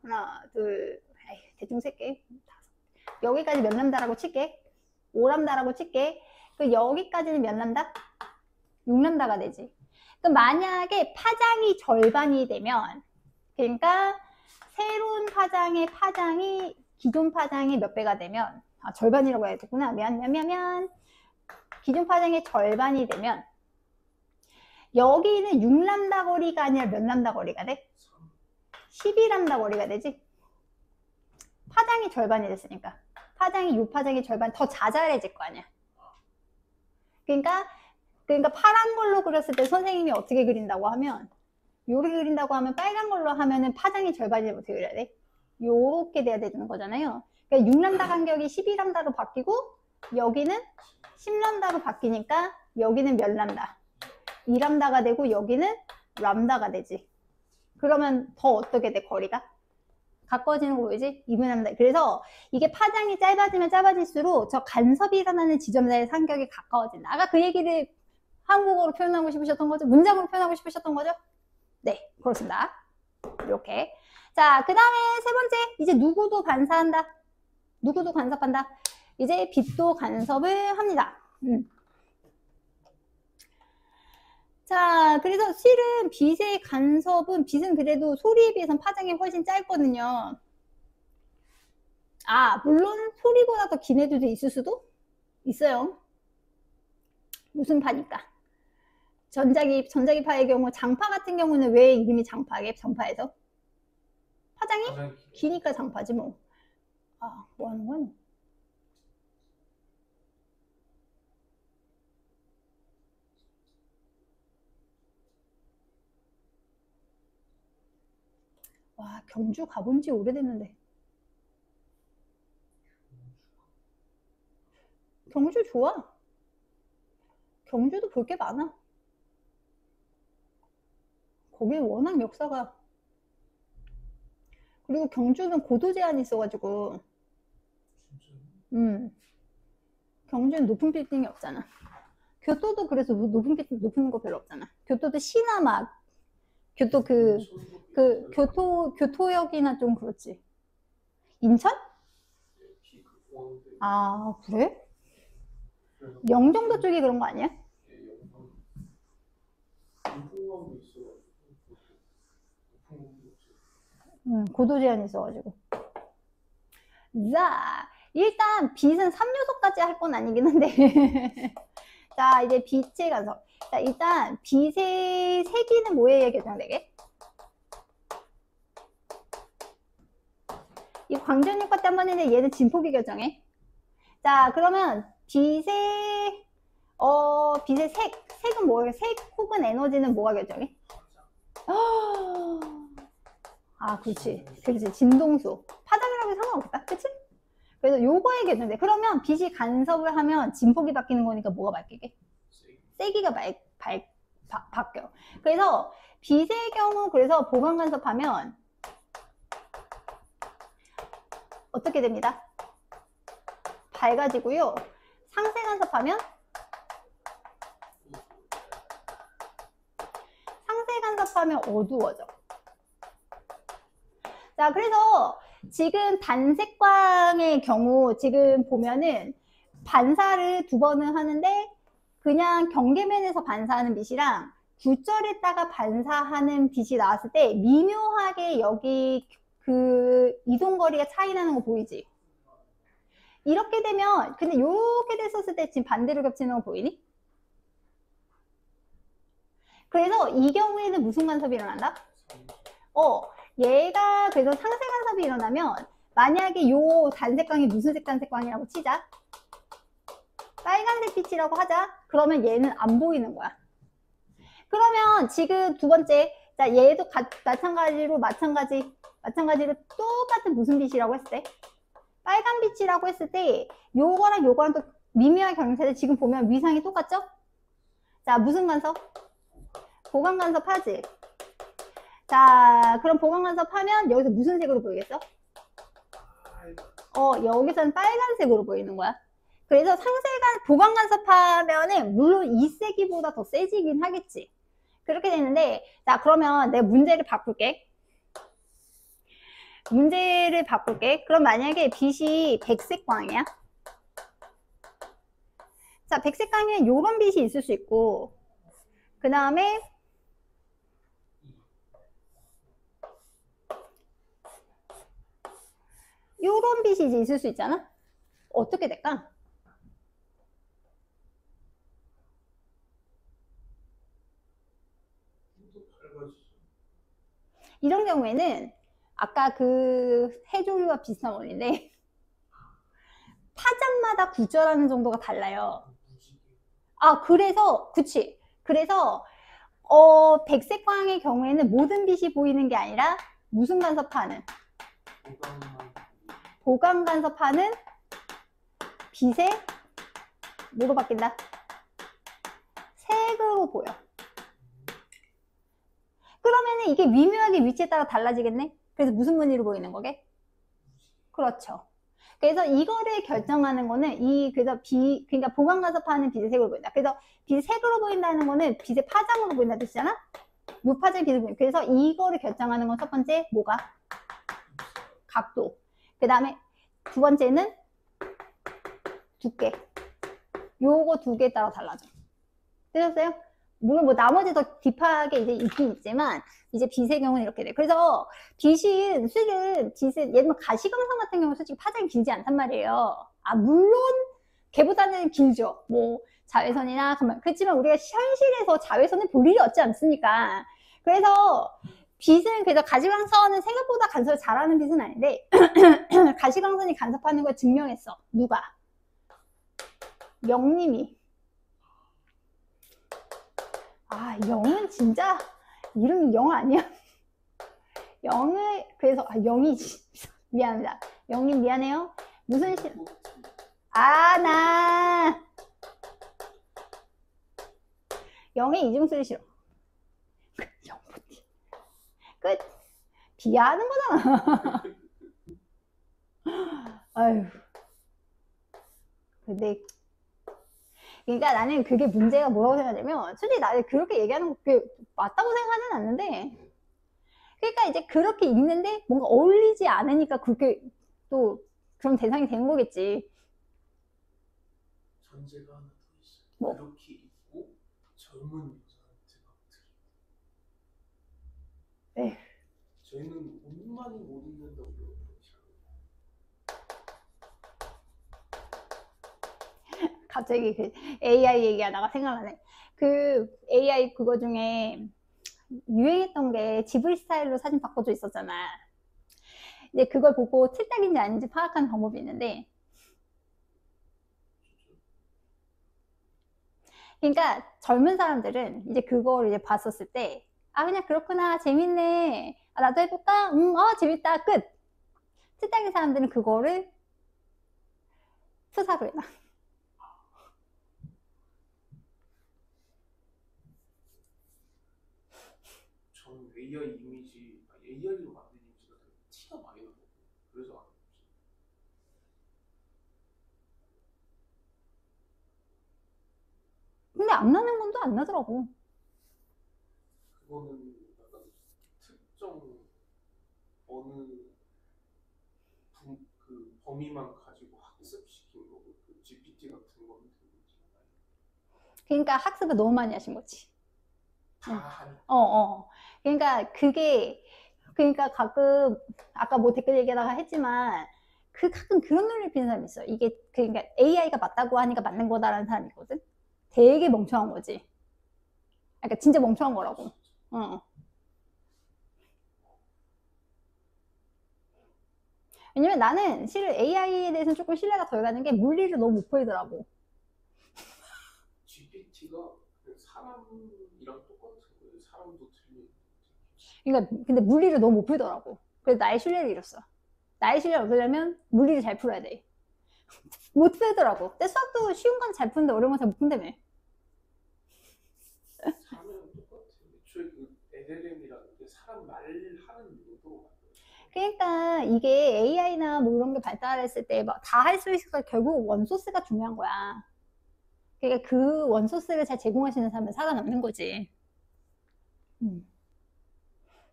하나, 둘, 대충 셀게. 여기까지 몇 람다라고 칠게. 5람다라고 칠게. 그 여기까지는 몇 람다? 6람다가 되지. 그럼 만약에 파장이 절반이 되면, 그러니까 새로운 파장의 파장이 기존 파장의 몇 배가 되면, 절반이라고 해야 되구나. 미안. 기존 파장의 절반이 되면 여기는 6람다 거리가 아니라 몇 람다 거리가 돼? 12람다 거리가 되지. 파장이 절반이 됐으니까 파장이 요 파장의 절반 더 자잘해질 거 아니야. 그러니까 파란 걸로 그렸을 때 선생님이 어떻게 그린다고 하면, 요렇게 그린다고 하면 빨간 걸로 하면은 파장이 절반이 어떻게 그려야 돼? 요렇게 돼야 되는 거잖아요. 그러니까 6람다 간격이 12람다로 바뀌고 여기는 10람다로 바뀌니까 여기는 몇 람다? 2람다가 되고 여기는 람다가 되지. 그러면 더 어떻게 돼? 거리가? 가까워지는 거 보이지? 2분의 람다. 그래서 이게 파장이 짧아지면 짧아질수록 저 간섭이 일어나는 지점사이의 간격이 가까워진다. 아까 그 얘기를 한국어로 표현하고 싶으셨던 거죠? 문장으로 표현하고 싶으셨던 거죠? 네, 그렇습니다. 이렇게. 자, 그 다음에 세 번째. 이제 누구도 반사한다. 누구도 간섭한다. 이제 빛도 간섭을 합니다. 자, 그래서 실은 빛의 간섭은, 빛은 그래도 소리에 비해서는 파장이 훨씬 짧거든요. 물론 소리보다 더 긴 애들도 있을 수도 있어요. 무슨 파니까. 전자기파의 경우, 장파 같은 경우는 왜 이름이 장파게? 전파에서? 파장이 기니까 장파지 뭐. 뭐 하는 거야? 와, 경주 가본 지 오래됐는데. 경주 좋아. 경주도 볼 게 많아. 거기 워낙 역사가. 그리고 경주는 고도 제한이 있어가지고. 경주는 높은 빌딩이 없잖아. 교토도 그래서 높은 거 별로 없잖아. 교토도 시나 막, 교토 교토역이나 좀 그렇지. 인천? 그래? 영종도 쪽이 그런 거 아니야? 고도 제한이 있어가지고. 자, 일단 빛은 3요소까지 할 건 아니긴 한데. 자, 이제 빛의 간섭. 자, 일단 빛의 세기는 뭐에 의해 결정되게? 이 광전효과 때 한번 했는데 얘는 진폭이 결정해. 자, 그러면 빛의 색은 뭐예요? 색 혹은 에너지는 뭐가 결정해? 그렇지. 진동수. 파장이라고 해서 상관없다. 그치? 그래서 요거에 결정돼. 그러면 빛이 간섭을 하면 진폭이 바뀌는 거니까 뭐가 바뀌게? 세기가 바뀌어. 그래서 빛의 경우, 그래서 보강 간섭하면 어떻게 됩니다? 밝아지고요. 상세 간섭하면 간섭하면 어두워져. 자, 그래서 지금 단색광의 경우 지금 보면은 반사를 2번을 하는데 그냥 경계면에서 반사하는 빛이랑 굴절에다가 반사하는 빛이 나왔을 때 미묘하게 여기 그 이동거리가 차이 나는 거 보이지? 이렇게 되면 근데 이렇게 됐었을 때 지금 반대로 겹치는 거 보이니? 그래서 이 경우에는 무슨 간섭이 일어난다? 얘가 그래서 상세 간섭이 일어나면 만약에 요 단색광이 무슨 색 단색광이라고 치자. 빨간색 빛이라고 하자. 그러면 얘는 안 보이는 거야. 그러면 지금 2번째, 자 얘도 마찬가지로 똑같은 무슨 빛이라고 했을 때? 빨간 빛이라고 했을 때 요거랑 요거랑 또 미묘한 경계인데 지금 보면 위상이 똑같죠? 자 무슨 간섭? 보강 간섭하지? 자 그럼 보강 간섭하면 여기서 무슨 색으로 보이겠어? 여기서는 빨간색으로 보이는 거야. 그래서 상세간 보강 간섭하면은 물론 이 세기보다 더 세지긴 하겠지. 그렇게 되는데 자 그러면 내가 문제를 바꿀게. 그럼 만약에 빛이 백색광이야. 자 백색광에는 요런 빛이 있을 수 있고 그 다음에 요런 빛이 이제 있을 수 있잖아. 어떻게 될까? 이런 경우에는 아까 그 해조류와 비슷한 원리인데 파장마다 굴절하는 정도가 달라요. 그래서 그치. 그래서 백색광의 경우에는 모든 빛이 보이는 게 아니라 무슨 간섭하는? 보강 간섭하는 빛의 뭐로 바뀐다? 색으로 보여. 그러면은 이게 미묘하게 위치에 따라 달라지겠네? 그래서 무슨 무늬로 보이는 거게? 그렇죠. 그래서 이거를 결정하는 거는 그러니까 보강 간섭하는 빛의 색으로 보인다. 그래서 빛의 색으로 보인다는 거는 빛의 파장으로 보인다는 뜻이잖아? 무파장의 빛을 보인다. 그래서 이거를 결정하는 건 첫 번째 뭐가? 각도. 그 다음에 2번째는 두께. 요거 2개에 따라 달라져. 되셨어요? 물론 뭐 나머지 더 딥하게 이제 있긴 있지만 이제 빛의 경우는 이렇게 돼. 그래서 빛은 예를 들면 가시광선 같은 경우는 솔직히 파장이 길지 않단 말이에요. 물론 걔보다는 길죠. 뭐 자외선이나 그렇지만 우리가 현실에서 자외선을 볼 일이 없지 않습니까? 그래서 그래서 가시광선은 생각보다 간섭을 잘하는 빛은 아닌데 가시광선이 간섭하는 걸 증명했어. 누가? 영림이. 영은 진짜 이름이 영 아니야? 그래서 영이지. 미안합니다. 영님 미안해요. 무슨 영의 이중수를 싫어. 영부티. 끝. 비하하는 거잖아. 아유. 근데 그러니까 나는 그게 문제가 뭐라고 생각하냐면 솔직히 나는 그렇게 얘기하는 거 그게 맞다고 생각하진 않는데 그러니까 이제 그렇게 읽는데 뭔가 어울리지 않으니까 그렇게 또 그런 대상이 되는 거겠지. 전제가 하나 더 있어요. 뭐? 그렇게 입고 젊은 여자한테 막 에휴. 저희는 옷만이 못 입는다고 그러거든요. 갑자기 그 AI 얘기하다가 생각나네. 그 AI 그거 중에 유행했던 게 지브리 스타일로 사진 바꿔줘 있었잖아. 이제 그걸 보고 틀딱인지 아닌지 파악하는 방법이 있는데 그러니까 젊은 사람들은 이제 그걸 이제 봤었을 때 그냥 그렇구나 재밌네 나도 해볼까? 재밌다 끝. 틀딱인 사람들은 그거를 프사로 해놔. 저는 AI로 만든 이미지가 되게 티가 많이 나거든요. 그래서 안 해봤어요. 근데 안 나는 건 또 안 나더라고. 그거는 어느 그 범위만 가지고 학습시킨 거고 그 GPT 같은 거는 되는지 그러니까 학습을 너무 많이 하신 거지. 다 하니까. 그러니까 그러니까 가끔 아까 뭐 댓글 얘기하다가 했지만 가끔 그런 논리를 피는 사람이 있어요. 이게 그러니까 AI가 맞다고 하니까 맞는 거다라는 사람이 있거든. 되게 멍청한 거지. 그러니까 진짜 멍청한 거라고. 왜냐면 나는 실은 AI에 대해서는 조금 신뢰가 덜 가는 게 물리를 너무 못 보이더라고. GPT가 사람이랑 똑같은 거예요. 사람도 틀린. 그러니까 근데 물리를 너무 못 풀더라고. 그래서 나의 신뢰를 잃었어. 나의 신뢰를 얻으려면 물리를 잘 풀어야 돼. 못 풀더라고. 근데 수학도 쉬운 건 잘 푸는데 어려운 건 잘 못 푼다며. 사람이랑 똑같아요. 애초에 그 LLM이라는 게 사람 말하는 용도로 만들어요. 그러니까 이게 AI나 뭐 이런 게 발달했을 때 막 다 할 수 있어서 결국 원소스가 중요한 거야. 그러니까 그 원소스를 잘 제공하시는 사람은 살아남는 거지.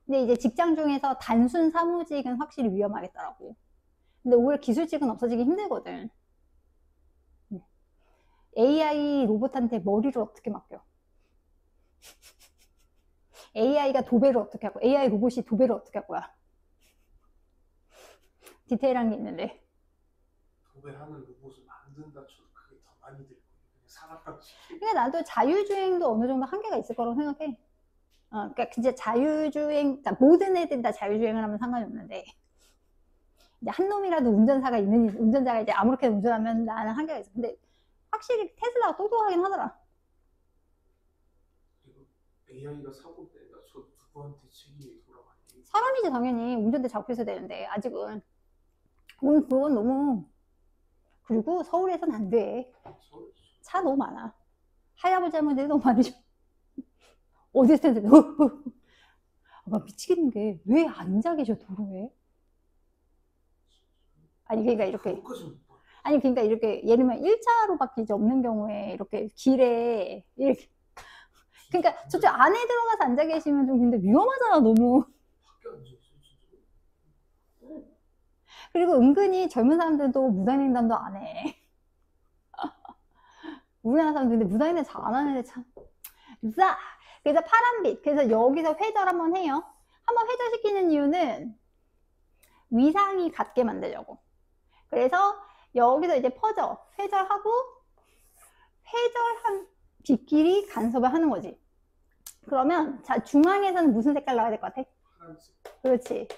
근데 이제 직장 중에서 단순 사무직은 확실히 위험하겠더라고. 근데 오히려 기술직은 없어지기 힘들거든. AI 로봇한테 머리를 어떻게 맡겨? AI가 도배를 어떻게 하고, AI 로봇이 도배를 어떻게 할 거야? 디테일한 게 있는데. 도배하는 로봇을 만든다 쳐도 그게 더 많이 들 거예요. 그냥 사람같이. 그러니까 나도 자율주행도 어느 정도 한계가 있을 거라고 생각해. 그러니까 진짜 자율주행, 그러니까 모든 애들이 다 자율주행을 하면 상관이 없는데, 이제 한 놈이라도 운전자가 이제 아무렇게나 운전하면 나는 한계가 있어. 근데 확실히 테슬라가 똑똑하긴 하더라. 그리고 AI가 사고 낸다 쳐도 누구한테 책임이 돌아가니? 사람이지 당연히 운전대 잡고 있어야 되는데 아직은. 그건 너무. 그리고 서울에선 안 돼. 차 너무 많아. 할아버지 할머니들이 너무 많으셔. 어디서 텐데 막 미치겠는 게 왜 앉아 계셔 도로에? 아니 그러니까 이렇게 예를 들면 1차로밖에 이제 없는 경우에 이렇게 길에 이렇게 그러니까 저쪽 안에 들어가서 앉아 계시면 좀 근데 위험하잖아 너무. 그리고 은근히 젊은 사람들도 무단횡단도 안 해. 우리나라 사람들 근데 무단횡단 잘 안 하는데 참. 자, 그래서 파란빛. 그래서 여기서 회절 한번 해요. 한번 회절시키는 이유는 위상이 같게 만들려고. 그래서 여기서 이제 퍼져. 회절하고 회절한 빛끼리 간섭을 하는 거지. 그러면 자 중앙에서는 무슨 색깔 나와야 될 것 같아? 파란색. 그렇지.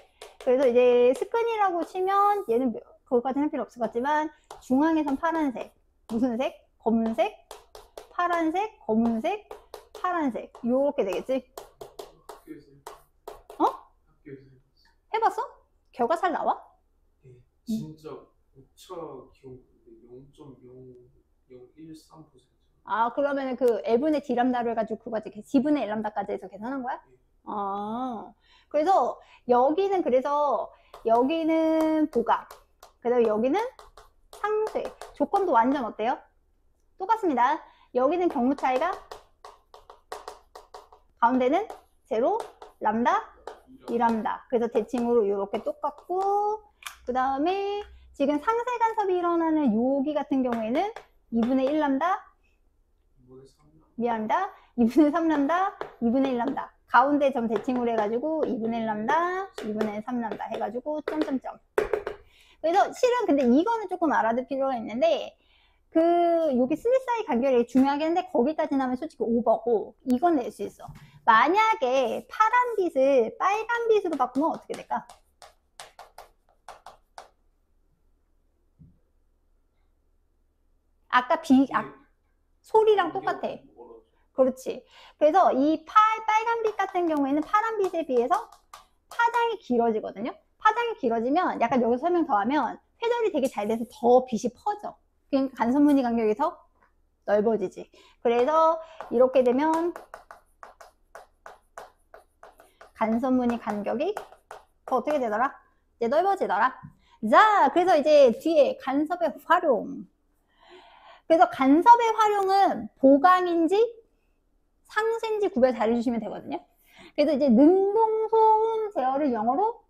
그래서 이제 스끈이라고 치면 얘는 그것까지는 할 필요 없을 것 같지만 중앙에선 파란색. 무슨 색? 검은색, 파란색, 검은색, 파란색. 요렇게 되겠지? 학교에서 해봤어? 결과 잘 나와? 네, 진짜 오차 기온인데 0.0013%. 아 그러면 그 L분의 D람다를 해가지고 그거지 D분의 L람다까지 해서 계산한 거야? 그래서 여기는 보각 그래서 여기는 상쇄 조건도 완전 어때요? 똑같습니다. 여기는 경무 차이가 가운데는 0 람다 2람다 그래서 대칭으로 이렇게 똑같고 그 다음에 지금 상쇄 간섭이 일어나는 여기 같은 경우에는 2분의 1람다 미안합니다. 2분의 3람다 2분의 1람다 가운데 점 대칭으로 해가지고 2분의 1람다 2분의 3람다 해가지고 점점점 그래서 실은 근데 이거는 조금 알아둘 필요가 있는데 여기 슬릿 사이 간결이 중요하긴 한데 거기까지 나면 솔직히 오버고 이건 낼 수 있어. 만약에 파란 빛을 빨간 빛으로 바꾸면 어떻게 될까? 아까 소리랑 똑같아. 그렇지. 그래서 이 빨간 빛 같은 경우에는 파란 빛에 비해서 파장이 길어지거든요. 파장이 길어지면 약간 여기서 설명 더 하면 회절이 되게 잘 돼서 더 빛이 퍼져. 그러니까 간섭무늬 간격이 더 넓어지지. 그래서 이렇게 되면 간섭무늬 간격이 더 어떻게 되더라? 이제 넓어지더라. 자, 그래서 이제 뒤에 간섭의 활용. 그래서 간섭의 활용은 보강인지 상쇄인지 구별 잘 해주시면 되거든요. 그래서 이제 능동소음 제어를 영어로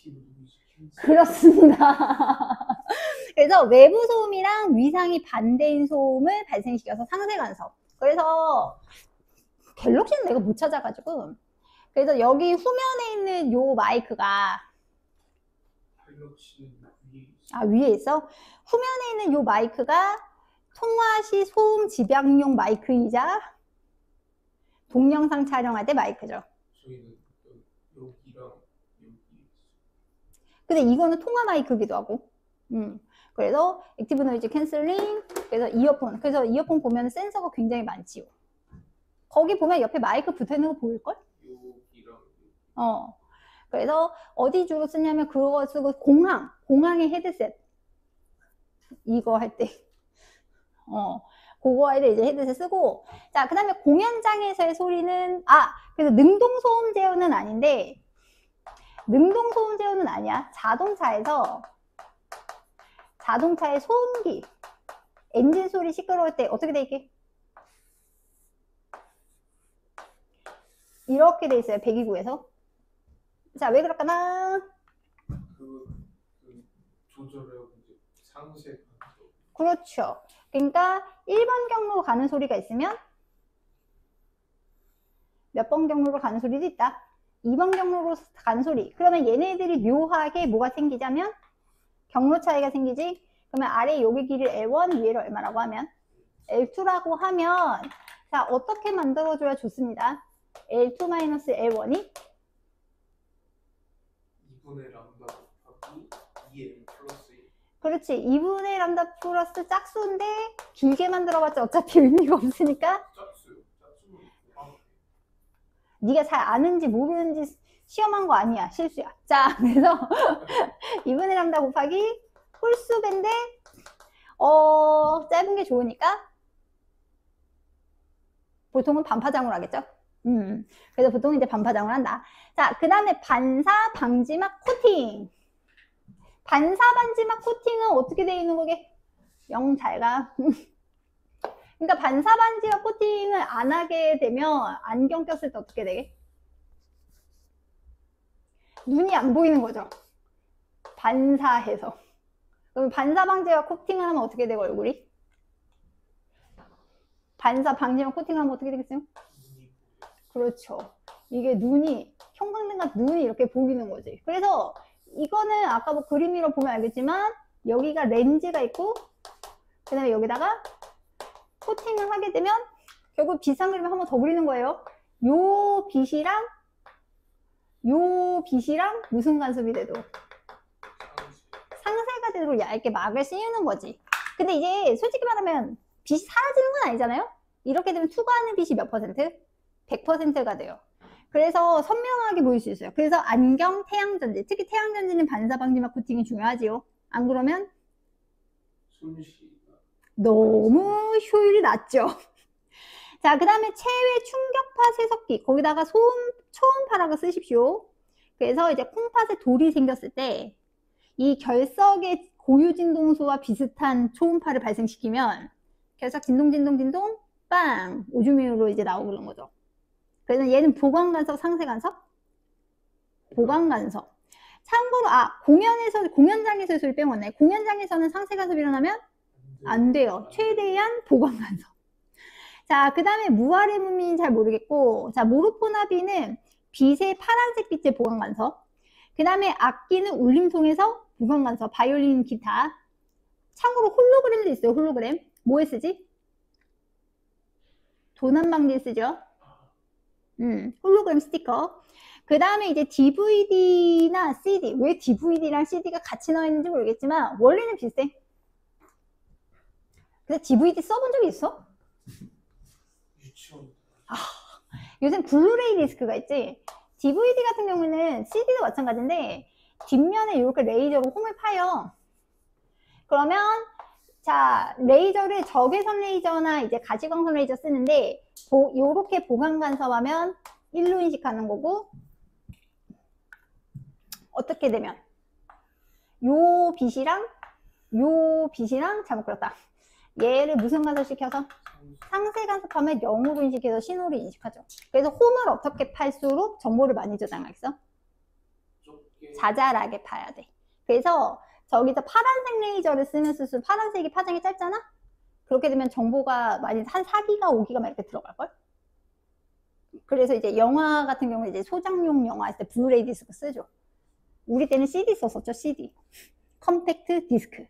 액티브 노이즈 캔슬링. 그렇습니다. 그래서 외부 소음이랑 위상이 반대인 소음을 발생시켜서 상세 간섭. 그래서 갤럭시는 내가 못 찾아가지고, 그래서 여기 후면에 있는 요 마이크가, 갤럭시는 위에 있어. 아, 위에 있어? 후면에 있는 요 마이크가 통화 시 소음 집약용 마이크이자 동영상 촬영할 때 마이크죠. 저희는 여기랑 여기 있어. 근데 이거는 통화 마이크기도 하고. 그래서 액티브 노이즈 캔슬링, 그래서 이어폰. 그래서 이어폰 보면 센서가 굉장히 많지요. 거기 보면 옆에 마이크 붙어 있는 거 보일걸? 여기랑 그래서 어디 주로 쓰냐면 그거 쓰고 공항의 헤드셋. 이거 할 때. 그거 할 때 이제 헤드셋 쓰고. 자, 그 다음에 공연장에서의 소리는, 그래서 능동소음 제어는 아닌데, 능동소음 제어는 아니야. 자동차의 소음기, 엔진 소리 시끄러울 때 어떻게 돼 있게? 이렇게 돼 있어요. 배기구에서. 자, 왜 그럴까나? 그 조절하고 이제 상세 간섭. 그렇죠. 그러니까 1번 경로로 가는 소리가 있으면 몇 번 경로로 가는 소리도 있다. 2번 경로로 가는 소리. 그러면 얘네들이 묘하게 뭐가 생기자면 경로 차이가 생기지. 그러면 아래 여기 길이를 L1, 위에를 얼마라고 하면 L2라고 하면 자, 어떻게 만들어줘야 좋습니다. L2-L1이 2분의 람다 곱하기 2m 플러스 1. 그렇지. 2분의 람다 플러스 짝수인데 길게 만들어봤자 어차피 의미가 없으니까 짝수요. 짝수는 곱하기. 네가 잘 아는지 모르는지 시험한 거 아니야. 실수야. 자, 그래서 2분의 람다 곱하기 홀수배인데 짧은 게 좋으니까 보통은 반파장으로 하겠죠. 그래서 보통 이제 반파장을 한다. 자, 그 다음에 반사 방지막 코팅. 반사 방지막 코팅은 어떻게 되어 있는 거게? 영 잘 가. 그러니까 반사 방지막 코팅을 안 하게 되면 안경 꼈을 때 어떻게 되게? 눈이 안 보이는 거죠. 반사해서. 그럼 반사 방지막 코팅을 하면 어떻게 되고 얼굴이? 반사 방지막 코팅을 하면 어떻게 되겠어요? 그렇죠. 이게 눈이, 형광등과 눈이 이렇게 보이는 거지. 그래서 이거는 아까 뭐 그림으로 보면 알겠지만 여기가 렌즈가 있고 그 다음에 여기다가 코팅을 하게 되면 결국 비슷한 그림을 한 번 더 그리는 거예요. 요 빛이랑 무슨 간섭이 돼도 상세가 되도록 얇게 막을 씌우는 거지. 근데 이제 솔직히 말하면 빛이 사라지는 건 아니잖아요. 이렇게 되면 투과하는 빛이 몇 퍼센트? 100%가 돼요. 그래서 선명하게 보일 수 있어요. 그래서 안경, 태양전지, 특히 태양전지는 반사방지막 코팅이 중요하지요. 안 그러면 손실이가 너무 효율이 낮죠. 자, 그 다음에 체외 충격파 세석기. 거기다가 초음파라고 쓰십시오. 그래서 이제 콩팥에 돌이 생겼을 때 이 결석의 고유 진동수와 비슷한 초음파를 발생시키면 결석 진동 빵 오줌으로 이제 나오고 그런 거죠. 그래서 얘는 보광간섭, 상세간섭, 보광간섭. 참고로 공연장에서 소리 빼먹네. 공연장에서는 상세간섭이 일어나면 안 돼요. 최대한 보광간섭. 자, 그 다음에 무아래 무민이 잘 모르겠고, 자, 모르포나비는 빛의 파란색 빛의 보광간섭. 그 다음에 악기는 울림통에서 보광간섭, 바이올린, 기타. 참고로 홀로그램도 있어요. 홀로그램. 뭐에 쓰지? 도난 방지에 쓰죠. 홀로그램 스티커. 그 다음에 이제 DVD나 CD. 왜 DVD랑 CD가 같이 나와 있는지 모르겠지만 원래는 비슷해. 근데 DVD 써본 적이 있어? 유치원. 요즘 블루레이 디스크가 있지. DVD 같은 경우는 CD도 마찬가지인데 뒷면에 이렇게 레이저로 홈을 파요. 그러면 자, 레이저를 적외선 레이저나 이제 가시광선 레이저 쓰는데 요렇게 보강 간섭하면 일로 인식하는 거고, 어떻게 되면 요 빛이랑 잘못 그렸다. 얘를 무슨 간섭시켜서? 상세 간섭하면 0으로 인식해서 신호를 인식하죠. 그래서 홈을 어떻게 팔수록 정보를 많이 저장하겠어? 자잘하게 파야 돼. 그래서 저기서 파란색 레이저를 쓰면 쓸수록 파란색이 파장이 짧잖아? 그렇게 되면 정보가 많이 한 4기가 5기가 막 이렇게 들어갈걸? 그래서 이제 영화 같은 경우에 이제 소장용 영화 할 때 블루레이 디스크 쓰죠. 우리 때는 CD 썼었죠, CD. 컴팩트 디스크.